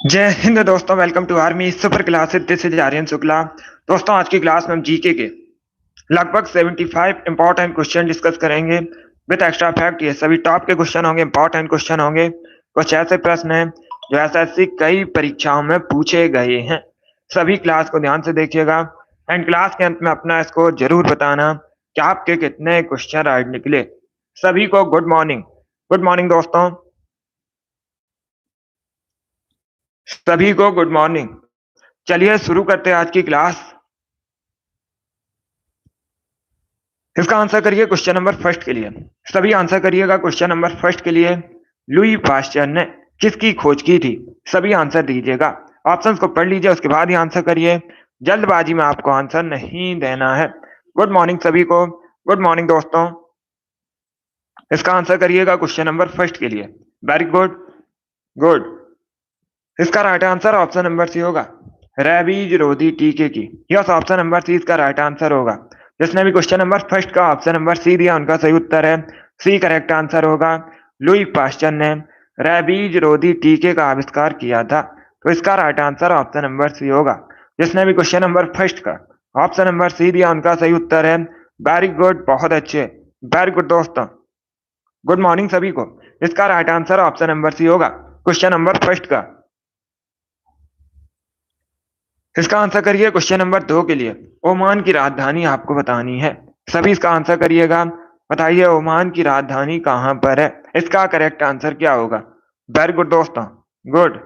जय हिंद दोस्तों, welcome to army super classes. This is Aryan Shukla. दोस्तों, आज की क्लास में हम जीके के लगभग 75 इंपॉर्टेंट क्वेश्चन डिस्कस करेंगे विद एक्स्ट्रा फैक्ट। ये सभी टॉप के क्वेश्चन होंगे, इंपॉर्टेंट क्वेश्चन होंगे। कुछ ऐसे प्रश्न हैं जो एसएससी कई परीक्षाओं में पूछे गए हैं। सभी क्लास को ध्यान से देखिएगा एंड क्लास के अंत में अपना स्कोर जरूर बताना कि आपके कितने क्वेश्चन राइट निकले। सभी को गुड मॉर्निंग। गुड मॉर्निंग दोस्तों, सभी को गुड मॉर्निंग। चलिए शुरू करते हैं आज की क्लास। इसका आंसर करिए क्वेश्चन नंबर फर्स्ट के लिए। सभी आंसर करिएगा क्वेश्चन नंबर फर्स्ट के लिए। लुई पास्चर ने किसकी खोज की थी? सभी आंसर दीजिएगा। ऑप्शंस को पढ़ लीजिए, उसके बाद ही आंसर करिए। जल्दबाजी में आपको आंसर नहीं देना है। गुड मॉर्निंग सभी को। गुड मॉर्निंग दोस्तों। इसका आंसर करिएगा क्वेश्चन नंबर फर्स्ट के लिए। Very good. गुड। इसका right answer option number C होगा, रेबीज रोधी टीके की। यस, ऑप्शन नंबर सी इसका राइट आंसर होगा। जिसने भी क्वेश्चन नंबर फर्स्ट का ऑप्शन नंबर सी दिया उनका सही उत्तर है सी करेक्ट आंसर होगा। लुई पास्चर ने रेबीज रोधी टीके का आविष्कार किया था, तो इसका right answer option number C होगा। जिसने भी क्वेश्चन नंबर फर्स्ट का ऑप्शन नंबर सी दिया उनका सही उत्तर है। वेरी गुड, बहुत अच्छे। वेरी गुड दोस्तों, गुड मॉर्निंग सभी को। इसका right answer option number C होगा क्वेश्चन नंबर फर्स्ट का। इसका आंसर करिए क्वेश्चन नंबर 2 के लिए। ओमान की राजधानी आपको बतानी है। सभी इसका आंसर करिएगा। बताइए ओमान की राजधानी कहां पर है? इसका करेक्ट आंसर क्या होगा? वेरी गुड दोस्तों, गुड।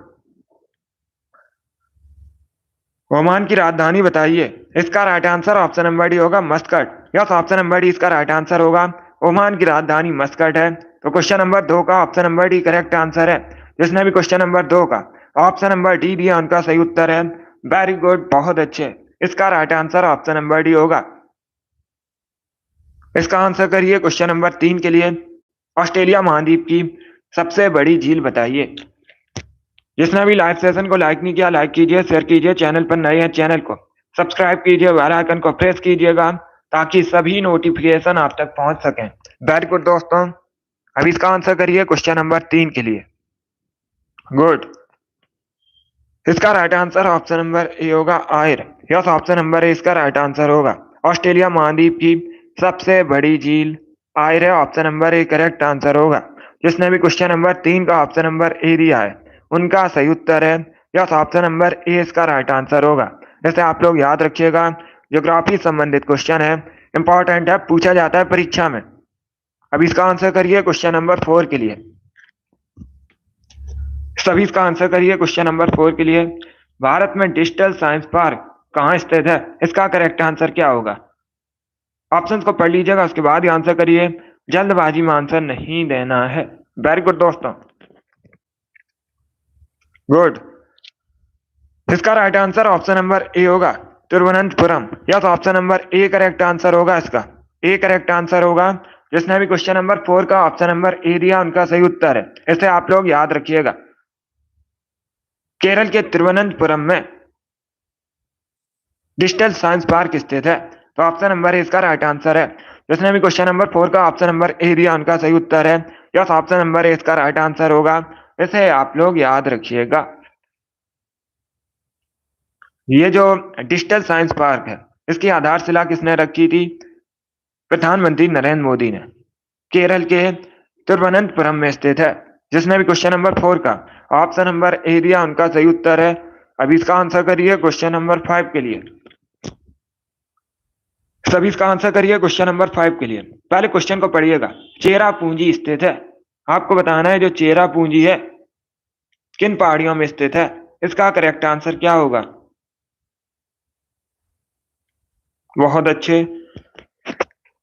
ओमान की राजधानी बताइए। इसका right answer option number D होगा Muscat. Yes, option number D इसका राइट आंसर होगा। ओमान की राजधानी मस्कट है, तो क्वेश्चन नंबर 2 का option number D correct answer है। जिसने भी क्वेश्चन नंबर 2 का ऑप्शन नंबर डी दिया उनका सही उत्तर है। वेरी गुड, बहुत अच्छे। इसका right answer option number D होगा। इसका आंसर करिए क्वेश्चन नंबर 3 के लिए। ऑस्ट्रेलिया महाद्वीप की सबसे बड़ी झील बताइए। जिसने भी लाइव सेशन को लाइक नहीं किया, लाइक कीजिए, शेयर कीजिए। चैनल पर नए हैं, चैनल को सब्सक्राइब कीजिए, बेल आइकन को प्रेस कीजिएगा ताकि सभी नोटिफिकेशन आप तक पहुंच सकें। वेरी गुड दोस्तों। अब इसका आंसर करिए क्वेश्चन नंबर 3 के लिए। गुड। इसका right answer option number A होगा आयर। यस, ऑप्शन नंबर ए इसका राइट आंसर होगा। ऑस्ट्रेलिया महाद्वीप की सबसे बड़ी झील आयर है, option number A correct answer होगा। जिसने भी क्वेश्चन नंबर 3 का ऑप्शन नंबर ए दिया है उनका सही उत्तर है। यस, ऑप्शन नंबर ए इसका राइट आंसर होगा। जैसे आप लोग याद रखिएगा, ज्योग्राफी संबंधित क्वेश्चन है, इंपॉर्टेंट है, पूछा जाता है परीक्षा में। अब इसका आंसर करिए क्वेश्चन नंबर 4 के लिए। सभी इसका आंसर करिए क्वेश्चन नंबर 4 के लिए। भारत में डिजिटल साइंस पार्क कहाँ स्थित है? इसका करेक्ट आंसर क्या होगा? ऑप्शंस को पढ़ लीजिएगा, उसके बाद ही आंसर करिए। जल्दबाजी में आंसर नहीं देना है। वेरी गुड दोस्तों, गुड। इसका right answer option number A होगा Thiruvananthapuram. Yes, option number A correct answer होगा इसका। ए करेक्ट आंसर होगा। जिसने भी क्वेश्चन नंबर 4 का ऑप्शन नंबर ए दिया उनका सही उत्तर है। इसे आप लोग याद रखिएगा। केरल के तिरुवनंतपुरम में डिजिटल साइंस पार्क स्थित है, तो ऑप्शन नंबर इसका राइट आंसर है। जिसने भी क्वेश्चन नंबर 4 का ऑप्शन नंबर ए दिया उनका सही उत्तर है। यस, ऑप्शन नंबर ए इसका राइट आंसर होगा। इसे आप लोग याद रखिएगा। ये जो डिजिटल साइंस पार्क है इसकी आधारशिला किसने रखी थी? प्रधानमंत्री नरेंद्र मोदी ने। केरल के तिरुवनंतपुरम में स्थित है। जिसने भी क्वेश्चन नंबर 4 का ऑप्शन नंबर ए दिया उनका सही उत्तर है। अब इसका आंसर करिए क्वेश्चन नंबर 5 के लिए। सभी इसका आंसर करिए क्वेश्चन नंबर 5 के लिए। पहले क्वेश्चन को पढ़िएगा। चेरा पूंजी स्थित है, आपको बताना है जो चेरा पूंजी है किन पहाड़ियों में स्थित है। इसका करेक्ट आंसर क्या होगा? बहुत अच्छे,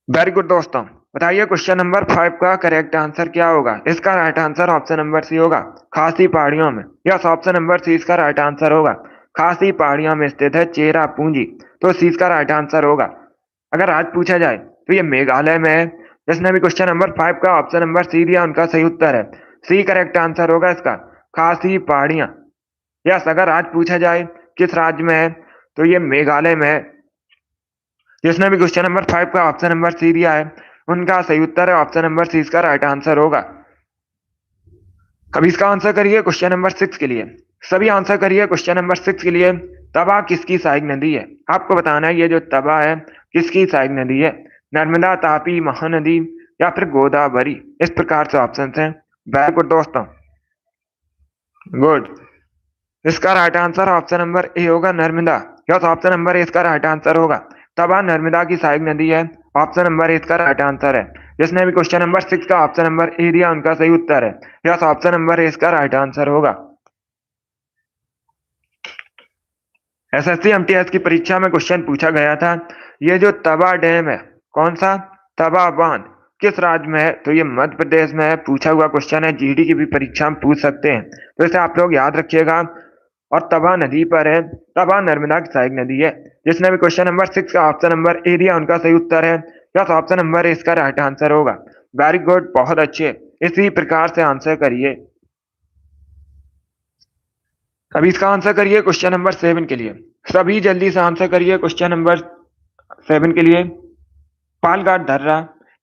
वेरी गुड दोस्तों। बताइए क्वेश्चन नंबर 5 का करेक्ट आंसर क्या होगा? इसका right answer option number C होगा खासी पहाड़ियों में। यस, ऑप्शन नंबर सी इसका राइट आंसर होगा। खासी पहाड़ियों में स्थित है चेरा पूंजी, तो सी इसका राइट आंसर होगा। अगर आज पूछा जाए तो ये मेघालय में है। जिसने भी क्वेश्चन नंबर 5 का ऑप्शन नंबर सी दिया उनका सही उत्तर है। सी करेक्ट आंसर होगा इसका, खासी पहाड़ियां। यस, अगर आज पूछा जाए किस राज्य में है तो ये मेघालय में है। जिसने भी क्वेश्चन नंबर 5 का ऑप्शन नंबर सी दिया है उनका सही उत्तर है ऑप्शन नंबर सी इसका राइट आंसर होगा। अब इसका आंसर करिए क्वेश्चन नंबर 6 के लिए। सभी आंसर करिए क्वेश्चन नंबर 6 के लिए। तवा किसकी सहायक नदी है? आपको बताना है ये जो तवा है किसकी सहायक नदी है। नर्मदा, तापी, महानदी या फिर गोदावरी। इस प्रकार से ऑप्शन हैं। वेरी गुड दोस्तों, गुड। इसका right answer option number A होगा, Narmada. Yes, option number A इसका राइट आंसर होगा। तवा नर्मदा की सहायक नदी है। ऑप्शन नंबर ए इसका राइट आंसर है। जिसने भी क्वेश्चन नंबर 6 का ऑप्शन नंबर ए दिया उनका सही उत्तर है। यस, ऑप्शन नंबर ए इसका राइट आंसर होगा। एसएससी एमटीएस की परीक्षा में क्वेश्चन पूछा गया था, ये जो तवा डैम है कौन सा? तवा बांध किस राज्य में है? तो ये मध्य प्रदेश में है। पूछा हुआ क्वेश्चन है, जीडी की भी परीक्षा में पूछ सकते हैं, तो इसे आप लोग याद रखिएगा। और तवा नदी पर है। तवा नर्मदा की सहायक नदी है। जिसने भी क्वेश्चन नंबर 6 का ऑप्शन नंबर ए दिया उनका सही उत्तर है। यस, ऑप्शन नंबर ए इसका राइट आंसर होगा। वेरी गुड, बहुत अच्छे। इसी प्रकार से आंसर करिए। अभी इसका आंसर करिए क्वेश्चन नंबर 7 के लिए। सभी जल्दी से आंसर करिए क्वेश्चन नंबर 7 के लिए। पालघाट दर्रा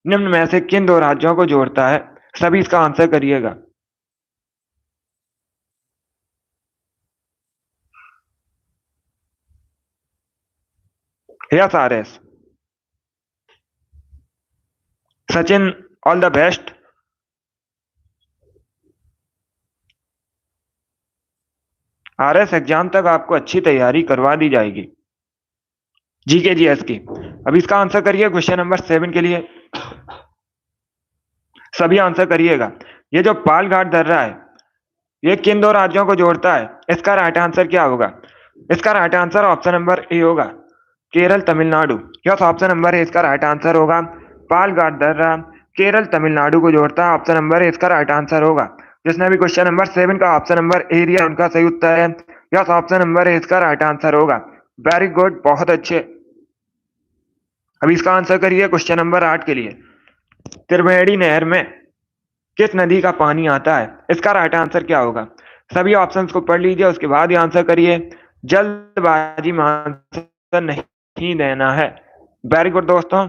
निम्न में से किन दो राज्यों को जोड़ता है? सभी इसका आंसर करिएगा। Yes R S. Sachin, all the best. R S exam तक आपको अच्छी तैयारी करवा दी जाएगी जीके जीएस की। अब इसका आंसर करिए क्वेश्चन नंबर 7 के लिए। सभी आंसर करिएगा। ये जो पालघाट दर्रा है ये किन दो राज्यों को जोड़ता है? इसका राइट आंसर क्या होगा? इसका right answer option number A होगा, Kerala Tamil Nadu. Yes, option number A इसका राइट आंसर होगा। पालघाट दर्रा केरल तमिलनाडु को जोड़ता है। ऑप्शन नंबर ए इसका राइट आंसर होगा। जिसने भी क्वेश्चन नंबर 7 का ऑप्शन नंबर ए दिया उनका सही उत्तर है। यस, ऑप्शन नंबर ए इसका राइट आंसर होगा। वेरी गुड, बहुत अच्छे। अब इसका आंसर करिए क्वेश्चन नंबर 8 के लिए। त्रिवेणी नहर में किस नदी का पानी आता है? इसका राइट आंसर क्या होगा? सभी ऑप्शंस को पढ़ लीजिए, उसके बाद ही आंसर करिए। जल्दबाजी में आंसर नहीं देना है। वेरी गुड दोस्तों,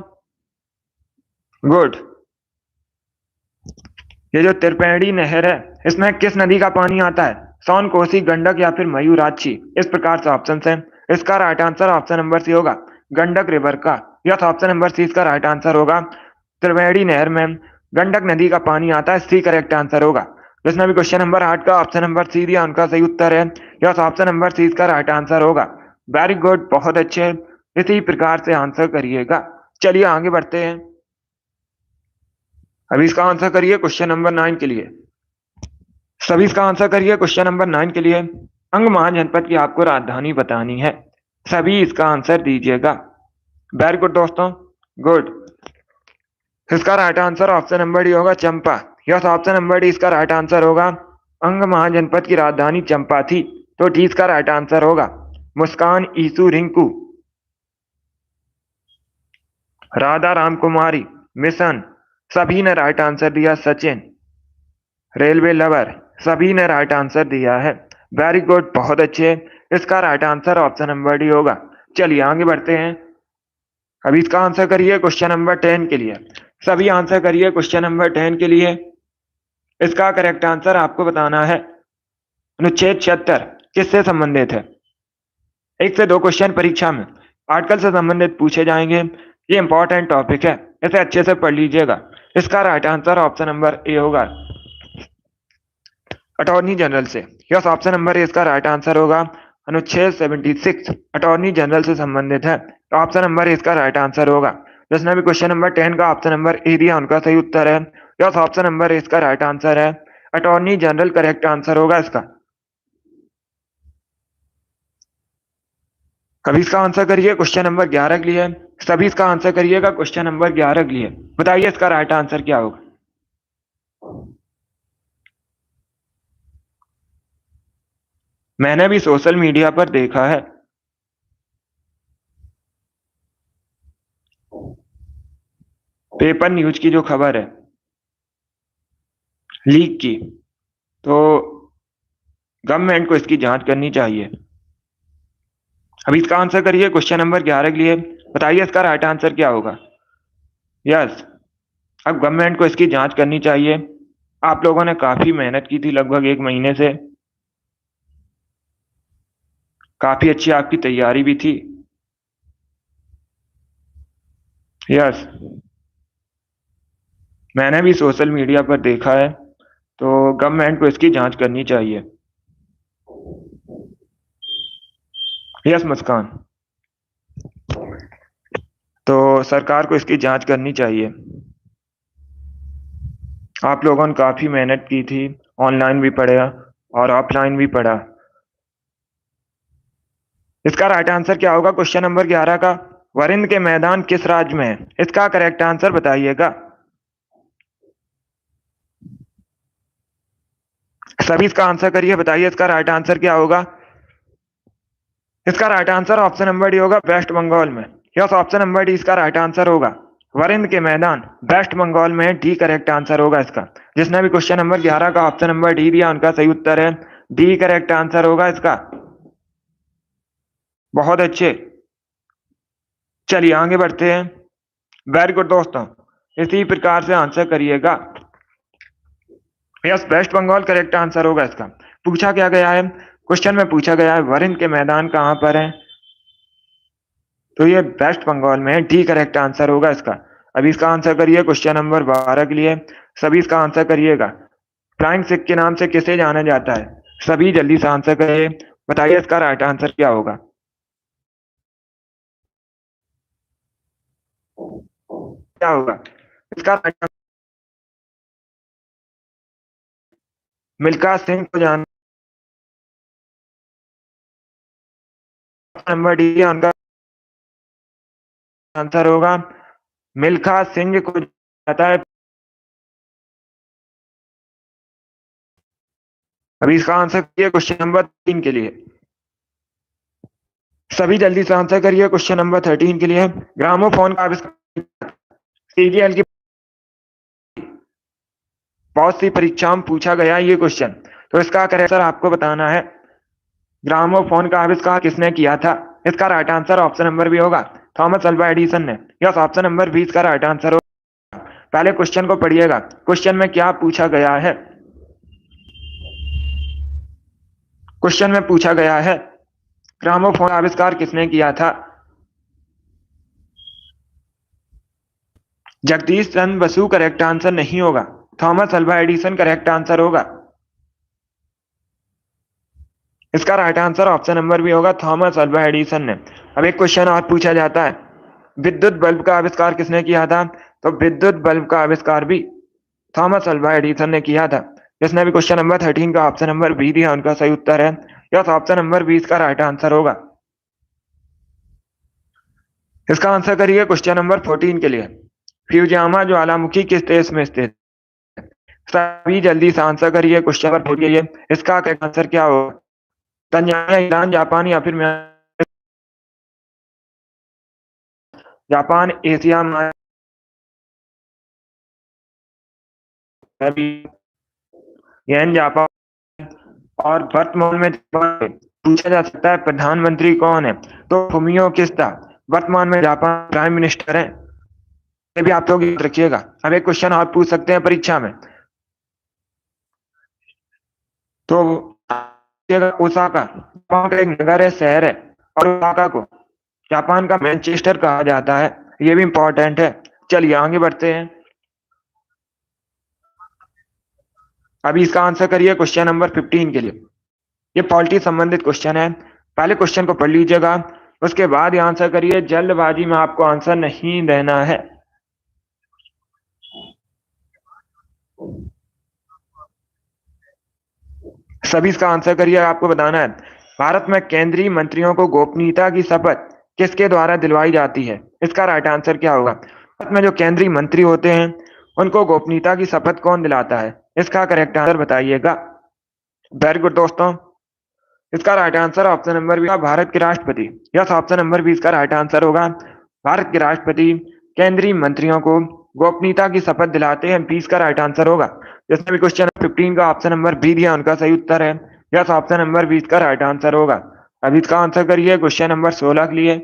गुड। ये जो त्रिवेणी नहर है इसमें किस नदी का पानी आता है? सोन, कोसी, गंडक या फिर मयूराक्षी। इस प्रकार से ऑप्शन है। इसका right answer option number C होगा, गंडक रिवर का। यस, ऑप्शन नंबर सी इसका राइट आंसर होगा। त्रिवेणी नहर में गंडक नदी का पानी आता है, सी करेक्ट आंसर होगा। जिसने भी क्वेश्चन नंबर 8 का ऑप्शन नंबर सी दिया उनका सही उत्तर है। यस, ऑप्शन नंबर सी इसका राइट आंसर होगा। वेरी गुड, बहुत अच्छे। इसी प्रकार से आंसर करिएगा। चलिए आगे बढ़ते हैं। अभी इसका आंसर करिए क्वेश्चन नंबर 9 के लिए। सभी इसका आंसर करिए क्वेश्चन नंबर 9 के लिए। अंग महाजनपद की आपको राजधानी बतानी है। सभी इसका आंसर दीजिएगा। वेरी गुड दोस्तों, गुड। इसका right answer option number D होगा, चंपा। यस, ऑप्शन नंबर डी इसका राइट आंसर होगा। अंग महाजनपद की राजधानी चंपा थी, तो डी इसका राइट आंसर होगा। मुस्कान, ईसु, रिंकू, राधा राम कुमारी, मिशन, सभी ने राइट आंसर दिया। सचिन, रेलवे लवर, सभी ने राइट आंसर दिया है। वेरी गुड, बहुत अच्छे। इसका right answer option number D होगा। चलिए आगे बढ़ते हैं। अभी इसका आंसर करिए क्वेश्चन नंबर 10 के लिए। सभी आंसर करिए क्वेश्चन नंबर 10 के लिए। इसका करेक्ट आंसर आपको बताना है। अनुच्छेद 76 किससे संबंधित है? एक से दो क्वेश्चन परीक्षा में आर्टिकल से संबंधित पूछे जाएंगे। ये इंपॉर्टेंट टॉपिक है, इसे अच्छे से पढ़ लीजिएगा। इसका right answer option number A होगा, अटॉर्नी जनरल से। यस, ऑप्शन नंबर ए इसका राइट आंसर होगा। अनुच्छेद 76 अटॉर्नी जनरल से संबंधित है, तो ऑप्शन नंबर ए इसका राइट आंसर होगा। जिसने भी क्वेश्चन नंबर 10 का ऑप्शन नंबर ए दिया उनका सही उत्तर है। यस, ऑप्शन नंबर ए इसका राइट आंसर है। अटॉर्नी जनरल करेक्ट आंसर होगा इसका। अभी इसका आंसर करिए क्वेश्चन नंबर 11 के लिए। सभी इसका आंसर करिएगा क्वेश्चन नंबर 11 के लिए। बताइए इसका राइट आंसर क्या होगा? मैंने भी सोशल मीडिया पर देखा है। पेपर न्यूज की जो खबर है लीक की, तो गवर्नमेंट को इसकी जांच करनी चाहिए। अभी इसका आंसर करिए क्वेश्चन नंबर 11 के लिए। बताइए इसका राइट आंसर क्या होगा? यस, अब गवर्नमेंट को इसकी जांच करनी चाहिए। आप लोगों ने काफी मेहनत की थी, लगभग 1 महीने से। काफी अच्छी आपकी तैयारी भी थी। यस, मैंने भी सोशल मीडिया पर देखा है। तो गवर्नमेंट को इसकी जांच करनी चाहिए। यस मुस्कान। तो सरकार को इसकी जांच करनी चाहिए। आप लोगों ने काफी मेहनत की थी, ऑनलाइन भी पढ़ा और ऑफलाइन भी पढ़ा। इसका राइट आंसर क्या होगा क्वेश्चन नंबर 11 का? वरिंद के मैदान किस राज्य में है? इसका करेक्ट आंसर बताइएगा। सभी इसका आंसर करिए, बताइए इसका राइट आंसर क्या होगा। इसका right answer option number D होगा, वेस्ट बंगाल में। यस, ऑप्शन नंबर डी इसका राइट आंसर होगा। वरिंद के मैदान वेस्ट बंगाल में है, डी करेक्ट आंसर होगा इसका। जिसने भी क्वेश्चन नंबर 11 का ऑप्शन नंबर डी दिया उनका सही उत्तर है डी करेक्ट आंसर होगा इसका। बहुत अच्छे, चलिए आगे बढ़ते हैं। वेरी गुड दोस्तों, इसी प्रकार से आंसर करिएगा। Yes, West Bengal correct answer होगा इसका। पूछा क्या गया है, क्वेश्चन में पूछा गया है वरिंद के मैदान कहां पर है, तो ये वेस्ट बंगाल में है, डी करेक्ट आंसर होगा इसका। अभी इसका आंसर करिए क्वेश्चन नंबर 12 के लिए। सभी इसका आंसर करिएगा। फ्लाइंग सिख के नाम से किसे जाना जाता है? सभी जल्दी से आंसर करिए, बताइए इसका राइट आंसर क्या होगा। क्या होगा इसका राइट? मिल्खा सिंह को जान नंबर डी है उनका आंसर होगा। मिल्खा सिंह को जाता है। अभी इसका आंसर करिए क्वेश्चन नंबर 3 के लिए। सभी जल्दी से आंसर करिए क्वेश्चन नंबर 13 के लिए। ग्रामोफोन का आविष्कार सीरियल की बहुत सी परीक्षाओं में पूछा गया ये क्वेश्चन, तो इसका करेक्ट आंसर आपको बताना है। ग्रामोफोन का आविष्कार किसने किया था? इसका right answer option number B होगा, थॉमस अल्वा एडिसन ने। यस, ऑप्शन नंबर 20 का राइट आंसर होगा। पहले क्वेश्चन को पढ़िएगा, क्वेश्चन में क्या पूछा गया है। क्वेश्चन में पूछा गया है ग्रामोफोन का आविष्कार किसने किया था? जगदीश चंद्र बसु करेक्ट आंसर नहीं होगा, Thomas Alva Edison correct answer होगा। इसका राइट आंसर ऑप्शन नंबर भी होगा, थॉमस अल्वा एडिसन ने। अब एक क्वेश्चन और पूछा जाता है, विद्युत बल्ब का आविष्कार किसने किया था? तो विद्युत बल्ब का आविष्कार भी थॉमस अल्वा एडिसन ने किया था। जिसने भी क्वेश्चन नंबर 13 का ऑप्शन नंबर बी दिया उनका सही उत्तर है। यस, ऑप्शन नंबर 20 का राइट आंसर होगा। इसका आंसर करिए क्वेश्चन नंबर 14 के लिए। फ्यूजियामा ज्वालामुखी किस देश में स्थित? सभी जल्दी से आंसर करिए क्वेश्चन नंबर 14 के लिए। इसका करेक्ट आंसर क्या होगा? तंजानिया, ईरान, जापान या फिर जापान एशिया में जापान। और वर्तमान में पूछा जा सकता है प्रधानमंत्री कौन है, तो फुमियो किस्ता वर्तमान में जापान प्राइम मिनिस्टर है। ये भी आप लोग याद रखिएगा। अब एक क्वेश्चन आप पूछ सकते हैं परीक्षा में, तो ओसाका जापान का एक नगर है, शहर है, और ओसाका को जापान का मैनचेस्टर कहा जाता है। ये भी इंपॉर्टेंट है। चलिए आगे बढ़ते हैं। अभी इसका आंसर करिए क्वेश्चन नंबर 15 के लिए। ये पॉलिटी संबंधित क्वेश्चन है, पहले क्वेश्चन को पढ़ लीजिएगा, उसके बाद ये आंसर करिए। जल्दबाजी में आपको आंसर नहीं देना है। सभी इसका आंसर करिए, आपको बताना है। भारत में केंद्रीय मंत्रियों को गोपनीयता की शपथ किसके द्वारा दिलवाई जाती है? इसका राइट आंसर क्या होगा? भारत में जो केंद्रीय मंत्री होते हैं उनको गोपनीयता की शपथ कौन दिलाता है? इसका करेक्ट आंसर बताइएगा। वेरी गुड दोस्तों, इसका right answer option number B, Bharat के राष्ट्रपति। यस, ऑप्शन नंबर 20 का राइट आंसर होगा। भारत के राष्ट्रपति केंद्रीय मंत्रियों को गोपनीयता की शपथ दिलाते हैं, 20 का राइट आंसर होगा। जिसने भी क्वेश्चन 15 का ऑप्शन नंबर बी दिया उनका सही उत्तर है। यस, ऑप्शन नंबर 20 का राइट आंसर होगा। अब इसका आंसर करिए क्वेश्चन नंबर 16 के लिए।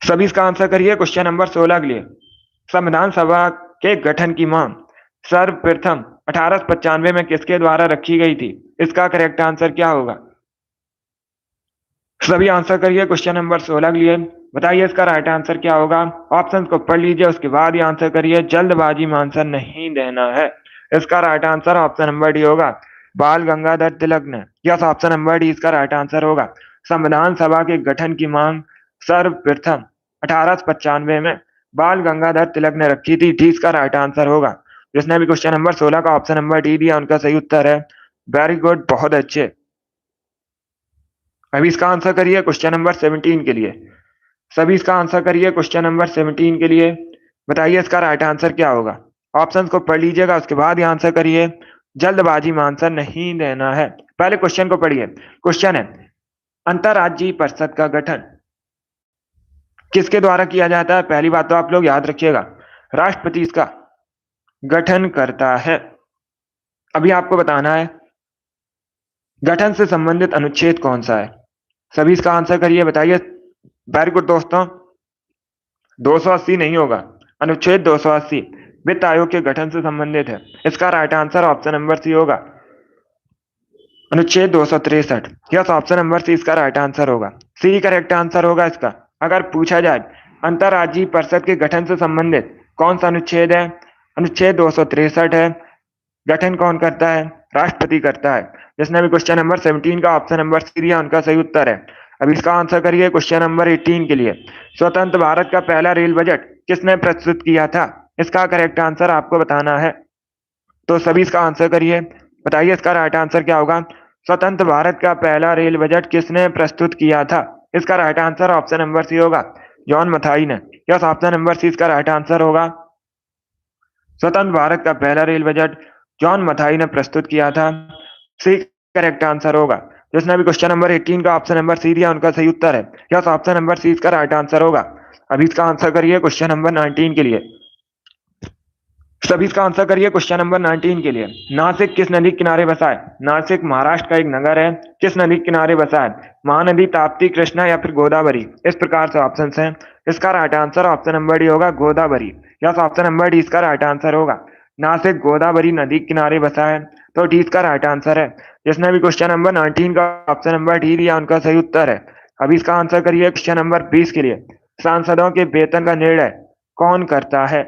सभी इसका आंसर करिए क्वेश्चन नंबर 16 के लिए। संविधान सभा के गठन की मांग सर्वप्रथम 1895 में किसके द्वारा रखी गई थी? इसका करेक्ट आंसर क्या होगा? सभी आंसर करिए क्वेश्चन नंबर 16 के लिए। बताइए इसका राइट आंसर क्या होगा? ऑप्शन को पढ़ लीजिए, उसके बाद ही आंसर करिए। जल्दबाजी में आंसर नहीं देना है। इसका right answer option number D होगा, बाल गंगाधर तिलक ने। यस, ऑप्शन नंबर डी इसका राइट आंसर होगा। संविधान सभा के गठन की मांग सर्वप्रथम 1895 में बाल गंगाधर तिलक ने रखी थी। डी इसका राइट आंसर होगा। जिसने भी क्वेश्चन नंबर 16 का ऑप्शन नंबर डी दिया उनका सही उत्तर है। वेरी गुड, बहुत अच्छे। अभी इसका आंसर करिए क्वेश्चन नंबर 17 के लिए। सभी इसका आंसर करिए क्वेश्चन नंबर 17 के लिए। बताइए इसका राइट आंसर क्या होगा? ऑप्शंस को पढ़ लीजिएगा, उसके बाद ही आंसर करिए। जल्दबाजी में आंसर नहीं देना है। पहले क्वेश्चन को पढ़िए। क्वेश्चन है, अंतरराज्यीय परिषद का गठन किसके द्वारा किया जाता है? पहली बात तो आप लोग याद रखिएगा, राष्ट्रपति इसका गठन करता है। अभी आपको बताना है गठन से संबंधित अनुच्छेद कौन सा है। सभी इसका आंसर करिए, बताइए। वेरी गुड दोस्तों, 280 नहीं होगा, अनुच्छेद 280 वित्त आयोग के गठन से संबंधित है। इसका right answer option number C होगा, अनुच्छेद 263। यस, ऑप्शन नंबर सी इसका राइट आंसर होगा। सी करेक्ट आंसर होगा इसका। अगर पूछा जाए अंतरराज्यीय परिषद के गठन से संबंधित कौन सा अनुच्छेद है, अनुच्छेद 263 है। गठन कौन करता है? राष्ट्रपति करता है। जिसने भी क्वेश्चन नंबर 17 का ऑप्शन नंबर सी दिया उनका सही उत्तर है। अब इसका आंसर करिए क्वेश्चन नंबर 18 के लिए। स्वतंत्र भारत का पहला रेल बजट किसने प्रस्तुत किया था? इसका करेक्ट आंसर आपको बताना है। तो सभी इसका आंसर करिए, बताइए इसका राइट आंसर क्या होगा? स्वतंत्र भारत का पहला रेल बजट किसने प्रस्तुत किया था? इसका right answer option number C होगा, जॉन मथाई ने। यस, ऑप्शन नंबर सी इसका राइट आंसर होगा। स्वतंत्र भारत का पहला रेल बजट जॉन मथाई ने प्रस्तुत किया था। सी करेक्ट आंसर होगा। जिसने भी क्वेश्चन नंबर 18 का ऑप्शन नंबर सी दिया उनका सही उत्तर है। यस, ऑप्शन नंबर सी इसका राइट आंसर होगा। अभी इसका आंसर करिए क्वेश्चन नंबर 19 के लिए। सभी इसका आंसर करिए क्वेश्चन नंबर 19 के लिए। नासिक किस नदी के किनारे बसा है? नासिक महाराष्ट्र का एक नगर है, किस नदी के किनारे बसा है? महानदी, ताप्ती, कृष्णा या फिर गोदावरी? इस प्रकार से ऑप्शन हैं। इसका right answer option number D होगा, Godavari. Yes, option number D इसका राइट आंसर होगा। नासिक गोदावरी नदी के किनारे बसा है, तो डी इसका राइट आंसर है। जिसने भी क्वेश्चन नंबर 19 का ऑप्शन नंबर डी दिया उनका सही उत्तर है। अभी इसका आंसर करिए क्वेश्चन नंबर 20 के लिए। सांसदों के वेतन का निर्णय कौन करता है?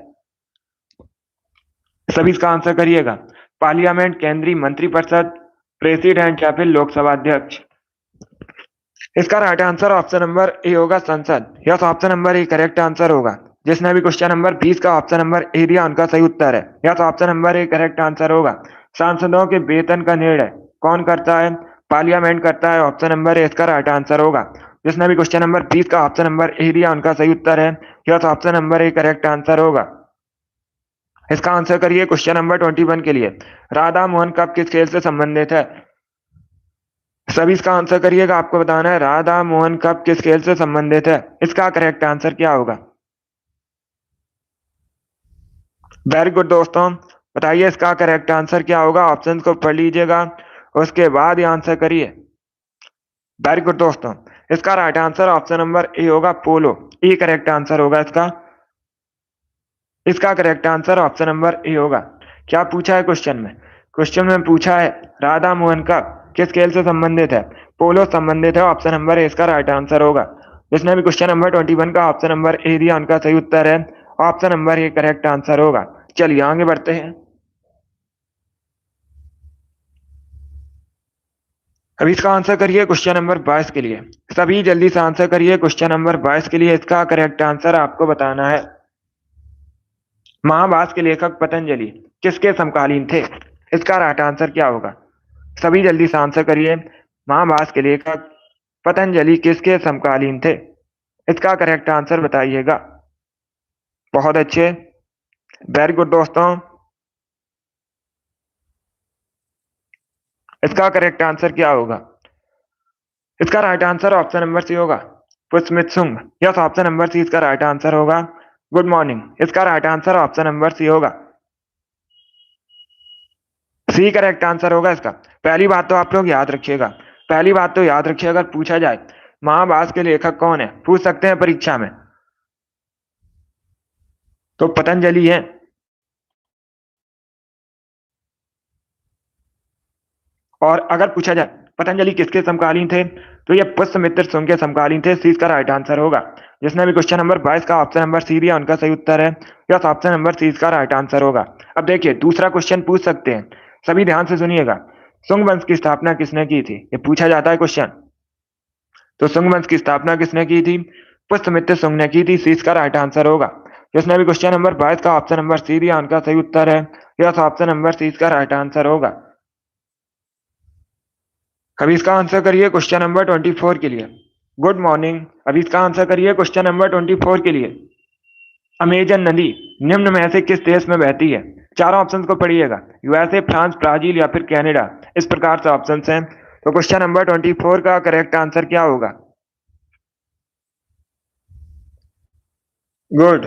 सभी इसका आंसर करिएगा। पार्लियामेंट, केंद्रीय मंत्रिपरिषद, प्रेसिडेंट या फिर लोकसभा अध्यक्ष? इसका right answer option number A होगा, संसद। Yes, option number A correct answer होगा। जिसने भी क्वेश्चन नंबर 20 का ऑप्शन नंबर ए दिया उनका सही उत्तर है। Yes, option number A correct answer होगा। सांसदों के वेतन का निर्णय कौन करता है? पार्लियामेंट करता है। ऑप्शन नंबर ए इसका राइट आंसर होगा। जिसने भी क्वेश्चन नंबर 20 का ऑप्शन नंबर ए दिया उनका सही उत्तर है। Yes, option number A correct answer होगा। इसका आंसर करिए क्वेश्चन नंबर 21 के लिए। राधा मोहन कप किस खेल से संबंधित है? सभी इसका आंसर करिएगा, आपको बताना है राधा मोहन कप किस खेल से संबंधित है। इसका करेक्ट आंसर क्या होगा? वेरी गुड दोस्तों, बताइए इसका करेक्ट आंसर क्या होगा? ऑप्शन को पढ़ लीजिएगा, उसके बाद ही आंसर करिए। वेरी गुड दोस्तों, इसका right answer option number A होगा, पोलो। ए करेक्ट आंसर होगा इसका। इसका correct answer option number A होगा। क्या पूछा है क्वेश्चन में? क्वेश्चन में पूछा है राधा मोहन कप किस खेल से संबंधित है? पोलो संबंधित है। ऑप्शन नंबर ए इसका राइट आंसर होगा। जिसने भी क्वेश्चन नंबर 21 का ऑप्शन नंबर ए दिया उनका सही उत्तर है। Option number A correct answer होगा। चलिए आगे बढ़ते हैं। अभी इसका आंसर करिए क्वेश्चन नंबर 22 के लिए। सभी जल्दी से आंसर करिए क्वेश्चन नंबर 22 के लिए। इसका करेक्ट आंसर आपको बताना है। महाभारत के लेखक पतंजलि किसके समकालीन थे? इसका राइट आंसर क्या होगा? सभी जल्दी से आंसर करिए। महाभारत के लेखक पतंजलि किसके समकालीन थे? इसका करेक्ट आंसर बताइएगा। बहुत अच्छे, वेरी गुड दोस्तों। इसका करेक्ट आंसर क्या होगा? इसका right answer option number C होगा, Pushyamitra Shunga. Yes, option number C इसका राइट आंसर होगा। गुड मॉर्निंग, इसका right answer option number C होगा। सी करेक्ट आंसर होगा इसका। पहली बात तो आप लोग याद रखिएगा, पहली बात तो याद रखिए, अगर पूछा जाए महाभारत के लेखक कौन है, पूछ सकते हैं परीक्षा में, तो पतंजलि है। और अगर पूछा जाए पतंजलि किसके समकालीन थे, तो ये पुष्यमित्र सुंग के समकालीन थे। सी इसका राइट आंसर होगा। जिसने भी क्वेश्चन नंबर 22 का ऑप्शन नंबर सी दिया उनका सही उत्तर है। यस, ऑप्शन नंबर सी इसका राइट आंसर होगा। अब देखिए दूसरा क्वेश्चन पूछ सकते हैं, सभी ध्यान से सुनिएगा। सुंग वंश की स्थापना किसने की थी, ये पूछा जाता है क्वेश्चन। तो सुंग वंश की स्थापना किसने की थी, पुष्यमित्र सुंग ने की थी। सी इसका राइट आंसर होगा। जिसने भी क्वेश्चन नंबर 22 का ऑप्शन नंबर सी दिया उनका सही उत्तर है। यस, ऑप्शन नंबर सी इसका राइट आंसर होगा। अभी इसका आंसर करिए क्वेश्चन नंबर 24 के लिए। Good morning. अभी इसका आंसर करिए क्वेश्चन नंबर 24 के लिए। अमेजन नदी निम्न में से किस देश में बहती है। चारों ऑप्शंस को पढ़िएगा, यूएसए, फ्रांस, ब्राजील या फिर कनाडा। इस प्रकार से ऑप्शंस हैं। तो क्वेश्चन नंबर 24 का करेक्ट आंसर क्या होगा। गुड,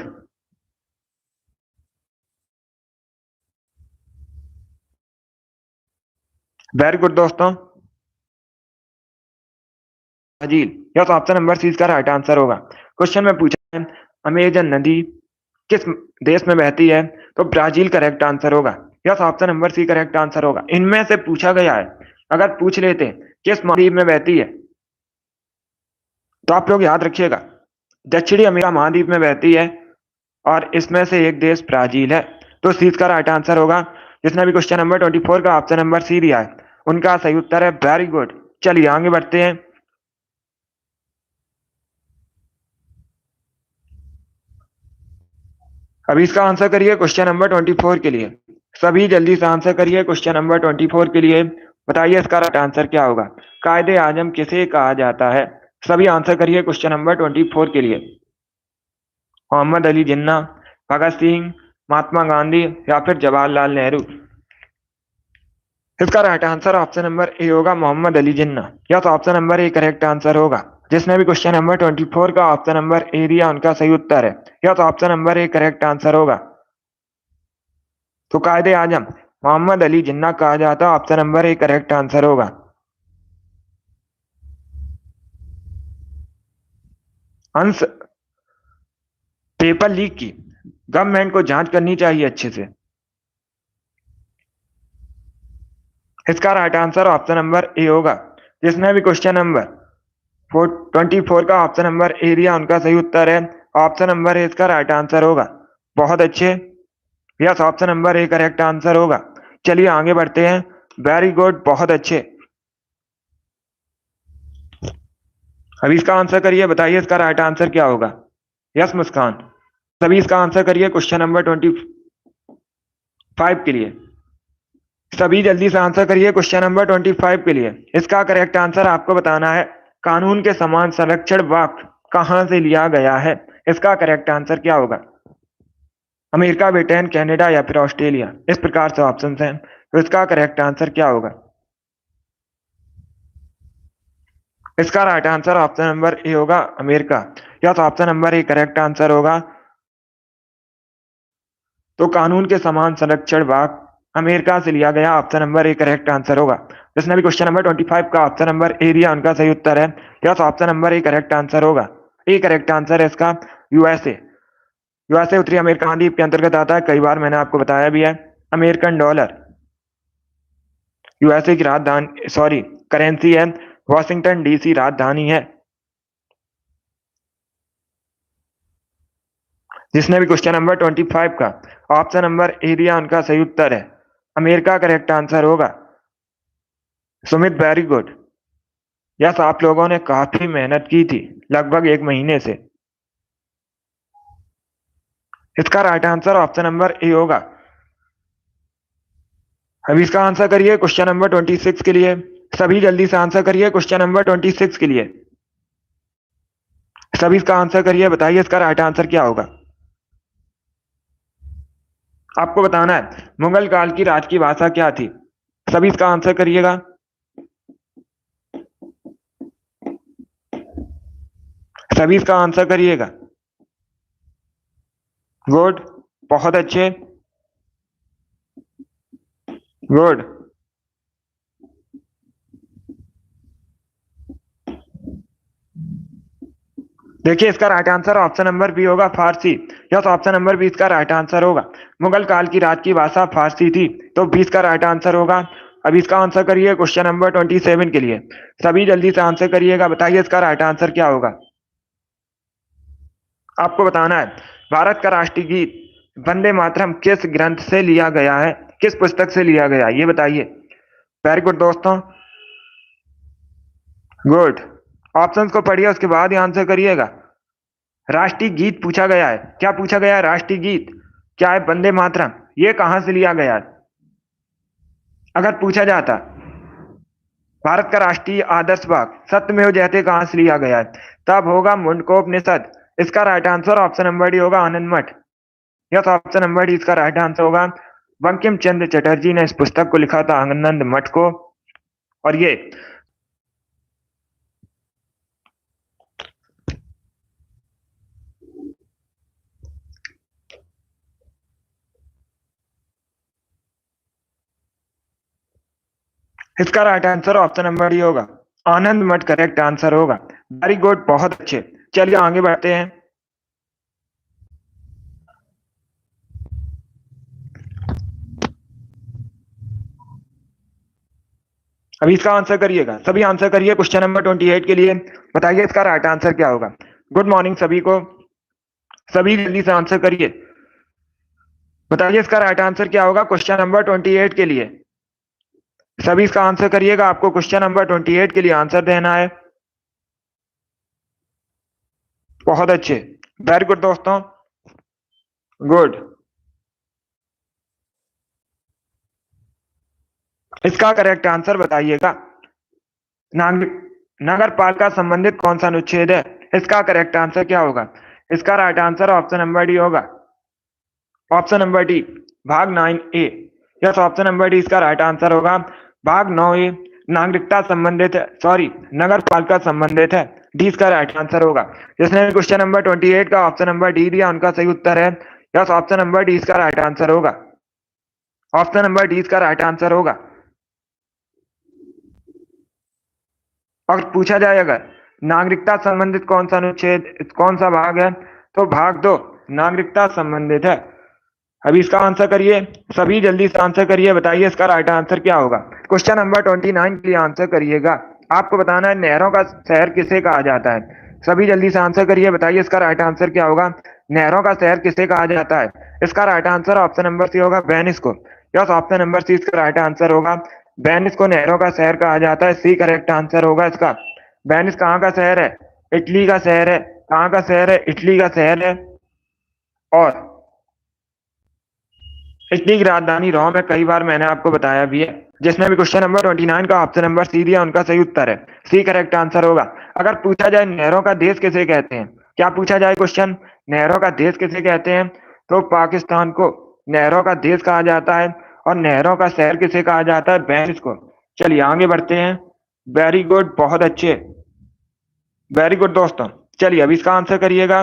वेरी गुड दोस्तों। ब्राजील, यह तो ऑप्शन नंबर सी इसका राइट आंसर होगा। क्वेश्चन में पूछा है अमेजन नदी किस देश में बहती है, तो ब्राजील करेक्ट आंसर होगा। Yes, option number C correct answer होगा। इनमें से पूछा गया है, अगर पूछ लेते किस महाद्वीप में बहती है, तो आप लोग याद रखिएगा दक्षिणी अमेरिका महाद्वीप में बहती है और इसमें से एक देश ब्राजील है। तो सी इसका राइट आंसर होगा। जिसने भी क्वेश्चन नंबर 24 का ऑप्शन नंबर सी दिया है उनका सही उत्तर है। Very good. चलिए आगे बढ़ते हैं। अभी इसका आंसर करिए क्वेश्चन नंबर 24 के लिए। सभी जल्दी से आंसर करिए क्वेश्चन नंबर 24 के लिए। बताइए इसका राइट आंसर क्या होगा। कायदे आजम किसे कहा जाता है। सभी आंसर करिए क्वेश्चन नंबर 24 के लिए। मोहम्मद अली जिन्ना, भगत सिंह, महात्मा गांधी या फिर जवाहरलाल नेहरू। इसका right answer option number A होगा, मोहम्मद अली जिन्ना। यह तो option number A correct answer होगा। जिसने भी क्वेश्चन नंबर 24 का ऑप्शन नंबर ए दिया उनका सही उत्तर है। यह तो option number A correct answer होगा। तो कायदे आजम मोहम्मद अली जिन्ना कहा जाता है। Option number A correct answer होगा। अंश पेपर लीक की गवर्नमेंट को जांच करनी चाहिए अच्छे से। इसका right answer option number A होगा। जिसने भी क्वेश्चन नंबर 24 का ऑप्शन नंबर ए दिया उनका सही उत्तर है। ऑप्शन नंबर ए इसका राइट आंसर होगा। बहुत अच्छे। Yes, option number A correct answer होगा। चलिए आगे बढ़ते हैं। वेरी गुड, बहुत अच्छे। अभी इसका आंसर करिए, बताइए इसका राइट आंसर क्या होगा। यस मुस्कान। सभी इसका आंसर करिए क्वेश्चन नंबर 25 के लिए। सभी जल्दी से आंसर करिए क्वेश्चन नंबर 25 के लिए। इसका करेक्ट आंसर आपको बताना है। कानून के समान संरक्षण वाक्य कहां से लिया गया है। इसका करेक्ट आंसर क्या होगा। अमेरिका, ब्रिटेन, कनाडा या फिर ऑस्ट्रेलिया। इस प्रकार से ऑप्शन हैं। तो इसका करेक्ट आंसर क्या होगा। इसका right answer option number A होगा, अमेरिका। या तो option number A correct answer होगा। तो कानून के समान संरक्षण वाक्य अमेरिका से लिया गया। Option number A correct answer होगा। जिसने भी क्वेश्चन नंबर 25 का ऑप्शन नंबर ए दिया उनका सही उत्तर है। Yes, option number A correct answer होगा। ए करेक्ट आंसर है इसका यूएसए। यूएसए उत्तरी अमेरिका महाद्वीप के अंतर्गत आता है। कई बार मैंने आपको बताया भी है। अमेरिकन डॉलर यूएसए की राजधानी, सॉरी, करेंसी है। वॉशिंगटन डीसी राजधानी है। जिसने भी क्वेश्चन नंबर 25 का ऑप्शन नंबर ए दिया उनका सही उत्तर है। अमेरिका करेक्ट आंसर होगा। Sumit, very good. यस, आप लोगों ने काफी मेहनत की थी, लगभग 1 महीने से। इसका right answer option number A होगा। अभी इसका आंसर करिए क्वेश्चन नंबर 26 के लिए। सभी जल्दी से आंसर करिए क्वेश्चन नंबर 26 के लिए। सभी इसका आंसर करिए, बताइए इसका राइट आंसर क्या होगा। आपको बताना है मुगल काल की राज की भाषा क्या थी। सभी इसका आंसर करिएगा। सभी इसका आंसर करिएगा। गुड, बहुत अच्छे। गुड। देखिए इसका right answer option number B होगा, Farsi. Yes, option number B इसका राइट आंसर होगा। मुगल काल की राज की भाषा फारसी थी, तो बी इसका राइट आंसर होगा। अब इसका आंसर करिए क्वेश्चन नंबर 27 के लिए। सभी जल्दी से आंसर करिएगा, बताइए इसका राइट आंसर क्या होगा। आपको बताना है भारत का राष्ट्रीय गीत वंदे मातरम किस ग्रंथ से लिया गया है, किस पुस्तक से लिया गया है, ये बताइए। वेरी गुड दोस्तों, गुड। ऑप्शंस को पढ़िए, उसके बाद ही आंसर करिएगा। राष्ट्रीय गीत पूछा गया है, क्या पूछा गया है? राष्ट्रीय गीत क्या है? वंदे मातरम। ये कहां से लिया गया है? अगर पूछा जाता भारत का राष्ट्रीय आदर्श वाक्य सत्यमेव जयते कहां से लिया गया है, तब होगा मुंडकोपनिषद। इसका right answer option number D होगा, आनंद मठ। यस, ऑप्शन नंबर डी इसका राइट आंसर होगा। बंकिम चंद्र चटर्जी ने इस पुस्तक को लिखा था, आनंद मठ को। और ये इसका right answer option number D होगा, आनंद मठ करेक्ट आंसर होगा। वेरी गुड, बहुत अच्छे। चलिए आगे बढ़ते हैं। अभी इसका आंसर करिएगा, सभी आंसर करिए क्वेश्चन नंबर 28 के लिए। बताइए इसका राइट आंसर क्या होगा। गुड मॉर्निंग सभी को, सभी जल्दी से आंसर करिए। बताइए इसका राइट आंसर क्या होगा क्वेश्चन नंबर 28 के लिए। सभी इसका आंसर करिएगा, आपको क्वेश्चन नंबर 28 के लिए आंसर देना है। बहुत अच्छे, वेरी गुड दोस्तों, गुड। इसका करेक्ट आंसर बताइएगा। नगर पालिका संबंधित कौन सा अनुच्छेद है? इसका करेक्ट आंसर क्या होगा? इसका right answer option number D होगा, ऑप्शन नंबर डी, भाग 9A। Yes, option number D इसका राइट आंसर होगा। भाग 9A नागरिकता संबंधित है, सॉरी नगर पालिका संबंधित है। डी इसका राइट आंसर होगा। जिसने भी क्वेश्चन नंबर 28 का ऑप्शन नंबर डी दिया, उनका सही उत्तर है। यस, ऑप्शन नंबर डी इसका राइट आंसर होगा, ऑप्शन नंबर डी इसका राइट आंसर होगा। और पूछा जाए अगर नागरिकता संबंधित कौन सा अनुच्छेद, कौन सा भाग है, तो भाग 2 नागरिकता संबंधित है। अभी इसका आंसर करिए, सभी जल्दी से आंसर करिए, बताइए इसका राइट आंसर क्या होगा। क्वेश्चन नंबर 29 के लिए आंसर करिएगा। आपको बताना है नहरों का शहर किसे कहा जाता है। सभी जल्दी से आंसर करिए, बताइए इसका राइट आंसर क्या होगा। नहरों का शहर किसे कहा जाता है? इसका right answer option number C होगा, वेनिस को। यस, ऑप्शन नंबर सी इसका राइट आंसर होगा। वेनिस को नहरों का शहर कहा जाता है, सी करेक्ट आंसर होगा इसका। वेनिस कहाँ का शहर है? इटली का शहर है। कहाँ का शहर है? इटली का शहर है। और इटली की राजधानी रोम है, कई बार मैंने आपको बताया भी है। जिसने भी क्वेश्चन नंबर 29 का ऑप्शन नंबर सी दिया, उनका सही उत्तर है, सी करेक्ट आंसर होगा। अगर पूछा जाए नहरों का देश किसे कहते हैं, क्या पूछा जाए क्वेश्चन, नहरों का देश किसे कहते हैं, तो पाकिस्तान को नहरों का देश कहा जाता है। और नहरों का शहर किसे कहा जाता है? वेनिस को। चलिए आगे बढ़ते हैं। वेरी गुड, बहुत अच्छे, वेरी गुड दोस्तों। चलिए अब इसका आंसर करिएगा,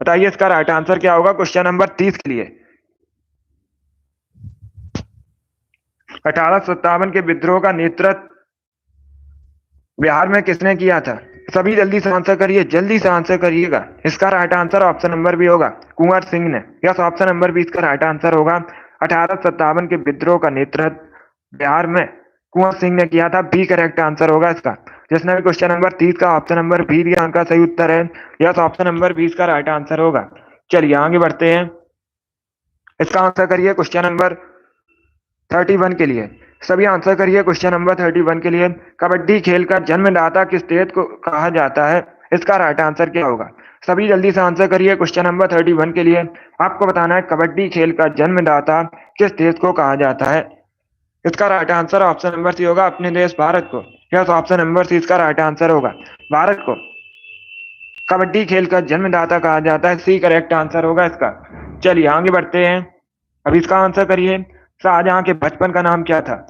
बताइए इसका राइट आंसर क्या होगा क्वेश्चन नंबर 30 के लिए। 1857 के विद्रोह का नेतृत्व बिहार में किसने किया था? सभी जल्दी से आंसर करिए, जल्दी से आंसर करिएगा। इसका right answer option number B होगा, कुंवर सिंह ने। यस, ऑप्शन नंबर बी इसका राइट आंसर होगा। 1857 के विद्रोह का नेतृत्व बिहार में कुंवर सिंह ने किया था, बी करेक्ट आंसर होगा इसका। जिसने भी क्वेश्चन नंबर 30 का ऑप्शन नंबर बी दिया, उनका सही उत्तर है। यस, ऑप्शन नंबर बी इसका राइट आंसर होगा। चलिए आगे बढ़ते हैं। इसका आंसर करिए क्वेश्चन नंबर 31 के लिए। सभी आंसर करिए क्वेश्चन नंबर 31 के लिए। कबड्डी खेल का जन्मदाता किस देश को कहा जाता है? इसका राइट आंसर क्या होगा? सभी जल्दी से आंसर करिए क्वेश्चन नंबर 31 के लिए। आपको बताना है कबड्डी खेल का जन्मदाता किस देश को कहा जाता है। इसका right answer option number C होगा, अपने देश भारत को। यस, ऑप्शन नंबर सी इसका राइट आंसर होगा, भारत को कबड्डी खेल का जन्मदाता कहा जाता है, सी करेक्ट आंसर होगा इसका। चलिए आगे बढ़ते हैं। अब इसका आंसर करिए, शाहजहां के बचपन का नाम क्या था?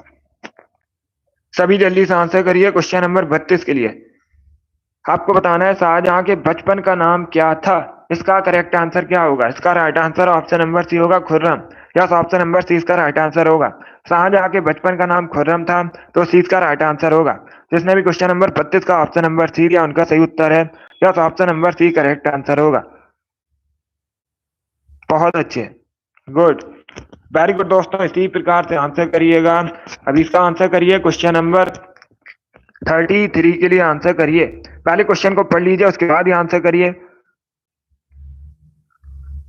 सभी जल्दी से आंसर करिए क्वेश्चन नंबर 32 के लिए। आपको बताना है शाहजहां के बचपन का नाम क्या था। इसका करेक्ट आंसर क्या होगा? इसका right answer option number C होगा, Khurram. Yes, option number C इसका राइट आंसर होगा। शाहजहां के बचपन का नाम खुर्रम था, तो सी इसका राइट आंसर होगा। जिसने भी क्वेश्चन नंबर 32 का ऑप्शन नंबर सी दिया, उनका सही उत्तर है। Yes, option number C correct answer होगा। बहुत अच्छे, गुड। वेरी गुड दोस्तों, इसी प्रकार से आंसर करिएगा। अब इसका आंसर करिए क्वेश्चन नंबर 33 के लिए आंसर करिए। पहले क्वेश्चन को पढ़ लीजिए, उसके बाद ही आंसर करिए।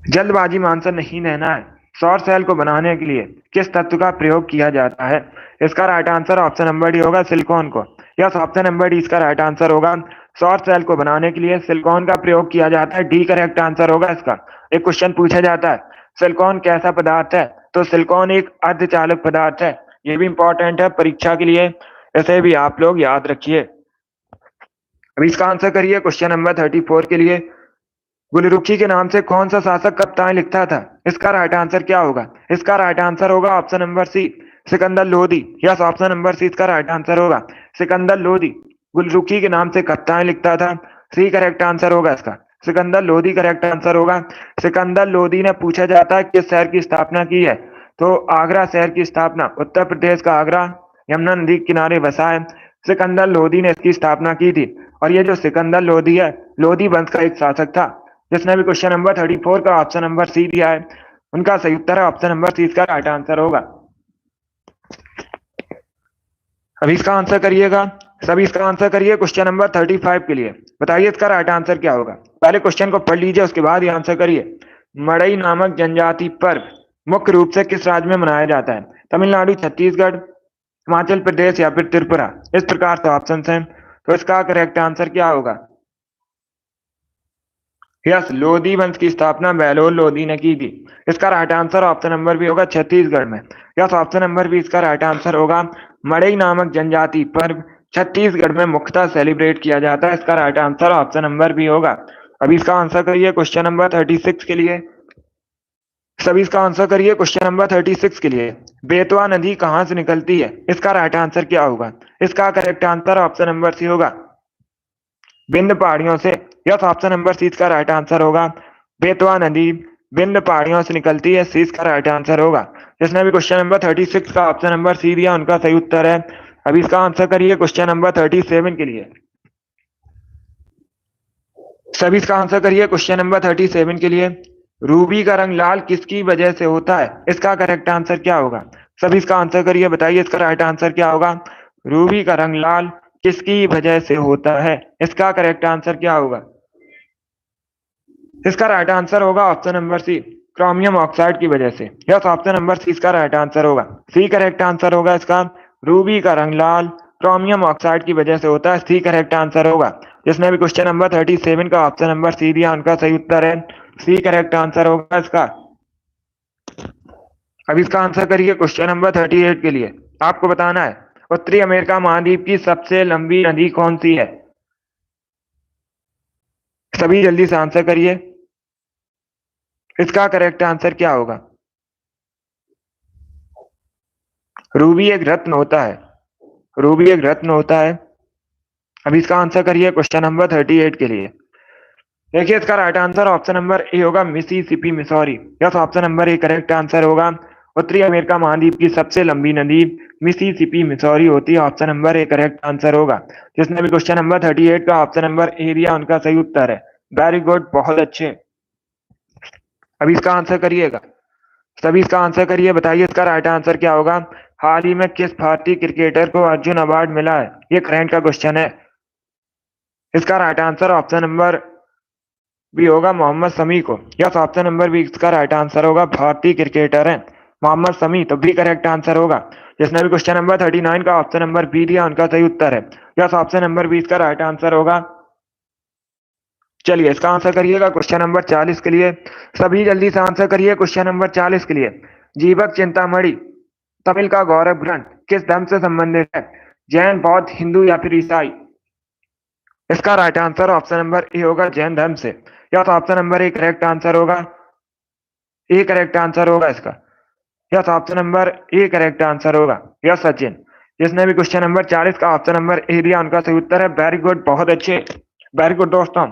जल्दबाजी में आंसर नहीं देना है। सौर सेल को बनाने के लिए किस तत्व का प्रयोग किया जाता है? इसका right answer option number D होगा, सिलिकॉन को। यस, ऑप्शन नंबर डी इसका राइट आंसर होगा। सौर सेल को बनाने के लिए सिलिकॉन का प्रयोग किया जाता है। डी करेक्ट आंसर होगा इसका। एक क्वेश्चन पूछा जाता है, सिलिकॉन कैसा पदार्थ है? तो सिलिकॉन एक अर्धचालक पदार्थ है। ये भी इंपॉर्टेंट है परीक्षा के लिए, इसे भी आप लोग याद रखिए। अब इसका आंसर करिए क्वेश्चन नंबर 34 के लिए। गुलरुखी के नाम से कौन सा शासक कप्तान लिखता था? इसका राइट आंसर क्या होगा? इसका राइट आंसर होगा option number C, Sikandar Lodhi. Yes, option number C इसका राइट आंसर होगा, सिकंदर लोधी गुलरुखी के नाम से कप्तान लिखता था। सी करेक्ट आंसर होगा इसका, सिकंदर लोधी करेक्ट आंसर होगा। सिकंदर लोधी ने पूछा जाता है किस शहर की स्थापना की है? तो आगरा शहर की स्थापना, उत्तर प्रदेश का आगरा यमुना नदी के किनारे बसा है। सिकंदर लोधी ने इसकी स्थापना की थी। और ये जो सिकंदर लोधी है, लोधी वंश का एक शासक था, जिसने भी क्वेश्चन नंबर 34 का ऑप्शन नंबर सी दिया है। उनका सही उत्तर है ऑप्शन नंबर सी, इसका राइट आंसर होगा। अभी इसका आंसर करिएगा, सभी इसका आंसर करिए क्वेश्चन नंबर 35 के लिए। बताइए इसका राइट आंसर क्या होगा? पहले क्वेश्चन को पढ़ लीजिए, उसके बाद ही आंसर करिए। मड़ई नामक जनजाति पर्व मुख्य रूप से किस राज्य में मनाया जाता है? तमिलनाडु, छत्तीसगढ़, हिमाचल प्रदेश या फिर त्रिपुरा? इस प्रकार से ऑप्शन है, तो इसका करेक्ट आंसर क्या होगा? यस, लोधी वंश की स्थापना बहलोल लोधी ने की थी। इसका right answer option number B होगा, छत्तीसगढ़ में। यस, ऑप्शन नंबर बी इसका राइट आंसर होगा। मड़ई नामक जनजाति पर्व छत्तीसगढ़ में मुख्यतः सेलिब्रेट किया जाता है। इसका right answer option number B होगा। अभी इसका आंसर करिए क्वेश्चन नंबर 36 के लिए। सभी इसका आंसर करिए क्वेश्चन नंबर 36 के लिए। बेतवा नदी कहां से निकलती है? इसका राइट आंसर क्या होगा? इसका correct answer option number C होगा, विंध्य पहाड़ियों से। यस, ऑप्शन नंबर सी इसका राइट आंसर होगा। बेतवा नदी विंध्य पहाड़ियों से निकलती है, सी इसका राइट आंसर होगा। जिसने भी क्वेश्चन नंबर 36 का ऑप्शन नंबर सी दिया, उनका सही उत्तर है। अभी इसका आंसर करिए क्वेश्चन नंबर 37 के लिए। सभी इसका आंसर करिए क्वेश्चन नंबर 37 के लिए। रूबी का रंग लाल किसकी वजह से होता है? इसका करेक्ट आंसर क्या होगा? सभी इसका आंसर करिए, बताइए इसका राइट आंसर क्या होगा? रूबी का रंग लाल किसकी वजह से होता है? इसका करेक्ट आंसर क्या होगा? इसका राइट आंसर होगा option number C, chromium oxide की वजह से। यस, ऑप्शन नंबर सी इसका राइट आंसर होगा, सी करेक्ट आंसर होगा इसका। रूबी का रंग लाल क्रोमियम ऑक्साइड की वजह से होता है, सी करेक्ट आंसर होगा। जिसने भी क्वेश्चन नंबर 37 का ऑप्शन नंबर सी दिया, उनका सही उत्तर है, सी करेक्ट आंसर होगा इसका। अब इसका आंसर करिए क्वेश्चन नंबर 38 के लिए। आपको बताना है उत्तरी अमेरिका महाद्वीप की सबसे लंबी नदी कौन सी है? सभी जल्दी से आंसर करिए, इसका करेक्ट आंसर क्या होगा? रूबी एक रत्न होता है, रूबी एक रत्न होता है। अभी इसका आंसर करिए क्वेश्चन नंबर 38 के लिए। देखिए इसका right answer option number A होगा, Mississippi Missouri. Yes, option number A correct answer होगा। उत्तरी अमेरिका महाद्वीप की सबसे लंबी नदी मिसिसिपी मिसौरी होती है, option number A correct answer होगा। जिसने भी क्वेश्चन नंबर 38 का ऑप्शन नंबर ए दिया, उनका सही उत्तर है। वेरी गुड, बहुत अच्छे। अभी इसका आंसर करिएगा, सभी इसका आंसर करिए, बताइए इसका राइट आंसर क्या होगा? हाल ही में किस भारतीय क्रिकेटर को अर्जुन अवार्ड मिला है? ये करंट का क्वेश्चन है। इसका right answer option number B होगा, मोहम्मद शमी को। यस, ऑप्शन नंबर बी इसका राइट आंसर होगा, भारतीय क्रिकेटर है मोहम्मद शमी, तो बी करेक्ट आंसर होगा। जिसने भी क्वेश्चन नंबर 39 का ऑप्शन नंबर बी दिया, उनका सही उत्तर है। यस, ऑप्शन नंबर बी इसका राइट आंसर होगा। चलिए इसका आंसर करिएगा क्वेश्चन नंबर 40 के लिए। सभी जल्दी से आंसर करिए क्वेश्चन नंबर 40 के लिए। जीवक चिंतामणि तमिल का गौरव ग्रंथ किस धर्म से संबंधित है? जैन, बौद्ध, हिंदू या फिर ईसाई? इसका right answer option number A होगा, जैन धर्म से। Yes, option number A correct answer होगा, ए करेक्ट आंसर होगा इसका। Yes, option number A correct answer होगा। यस सचिन, जिसने भी क्वेश्चन नंबर 40 का ऑप्शन नंबर ए दिया, उनका सही उत्तर है। वेरी गुड, बहुत अच्छे, वेरी गुड दोस्तों।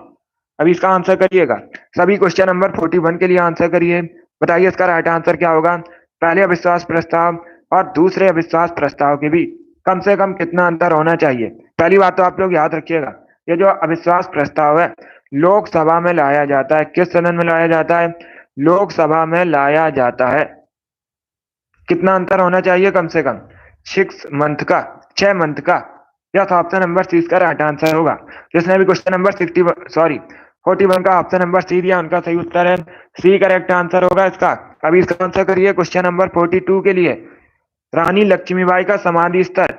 अभी इसका आंसर करिएगा, सभी क्वेश्चन नंबर 41 के लिए आंसर करिए। बताइए इसका राइट आंसर क्या होगा? पहले अविश्वास प्रस्ताव और दूसरे अविश्वास प्रस्ताव के बीच कम से कम कितना अंतर होना चाहिए? पहली बात तो आप लोग याद रखिएगा, ये जो अविश्वास प्रस्ताव है लोकसभा में लाया जाता है। किस सदन में लाया जाता है? लोकसभा में लाया जाता है। कितना अंतर होना चाहिए कम से कम? 6 मंथ का, 6 मंथ का। यस, ऑप्शन नंबर सी इसका राइट आंसर होगा। जिसने भी क्वेश्चन नंबर 41 का ऑप्शन नंबर सी दिया उनका सही उत्तर है सी करेक्ट आंसर होगा इसका। अभी इसका आंसर करिए क्वेश्चन नंबर 42 के लिए। रानी लक्ष्मीबाई का समाधि स्थल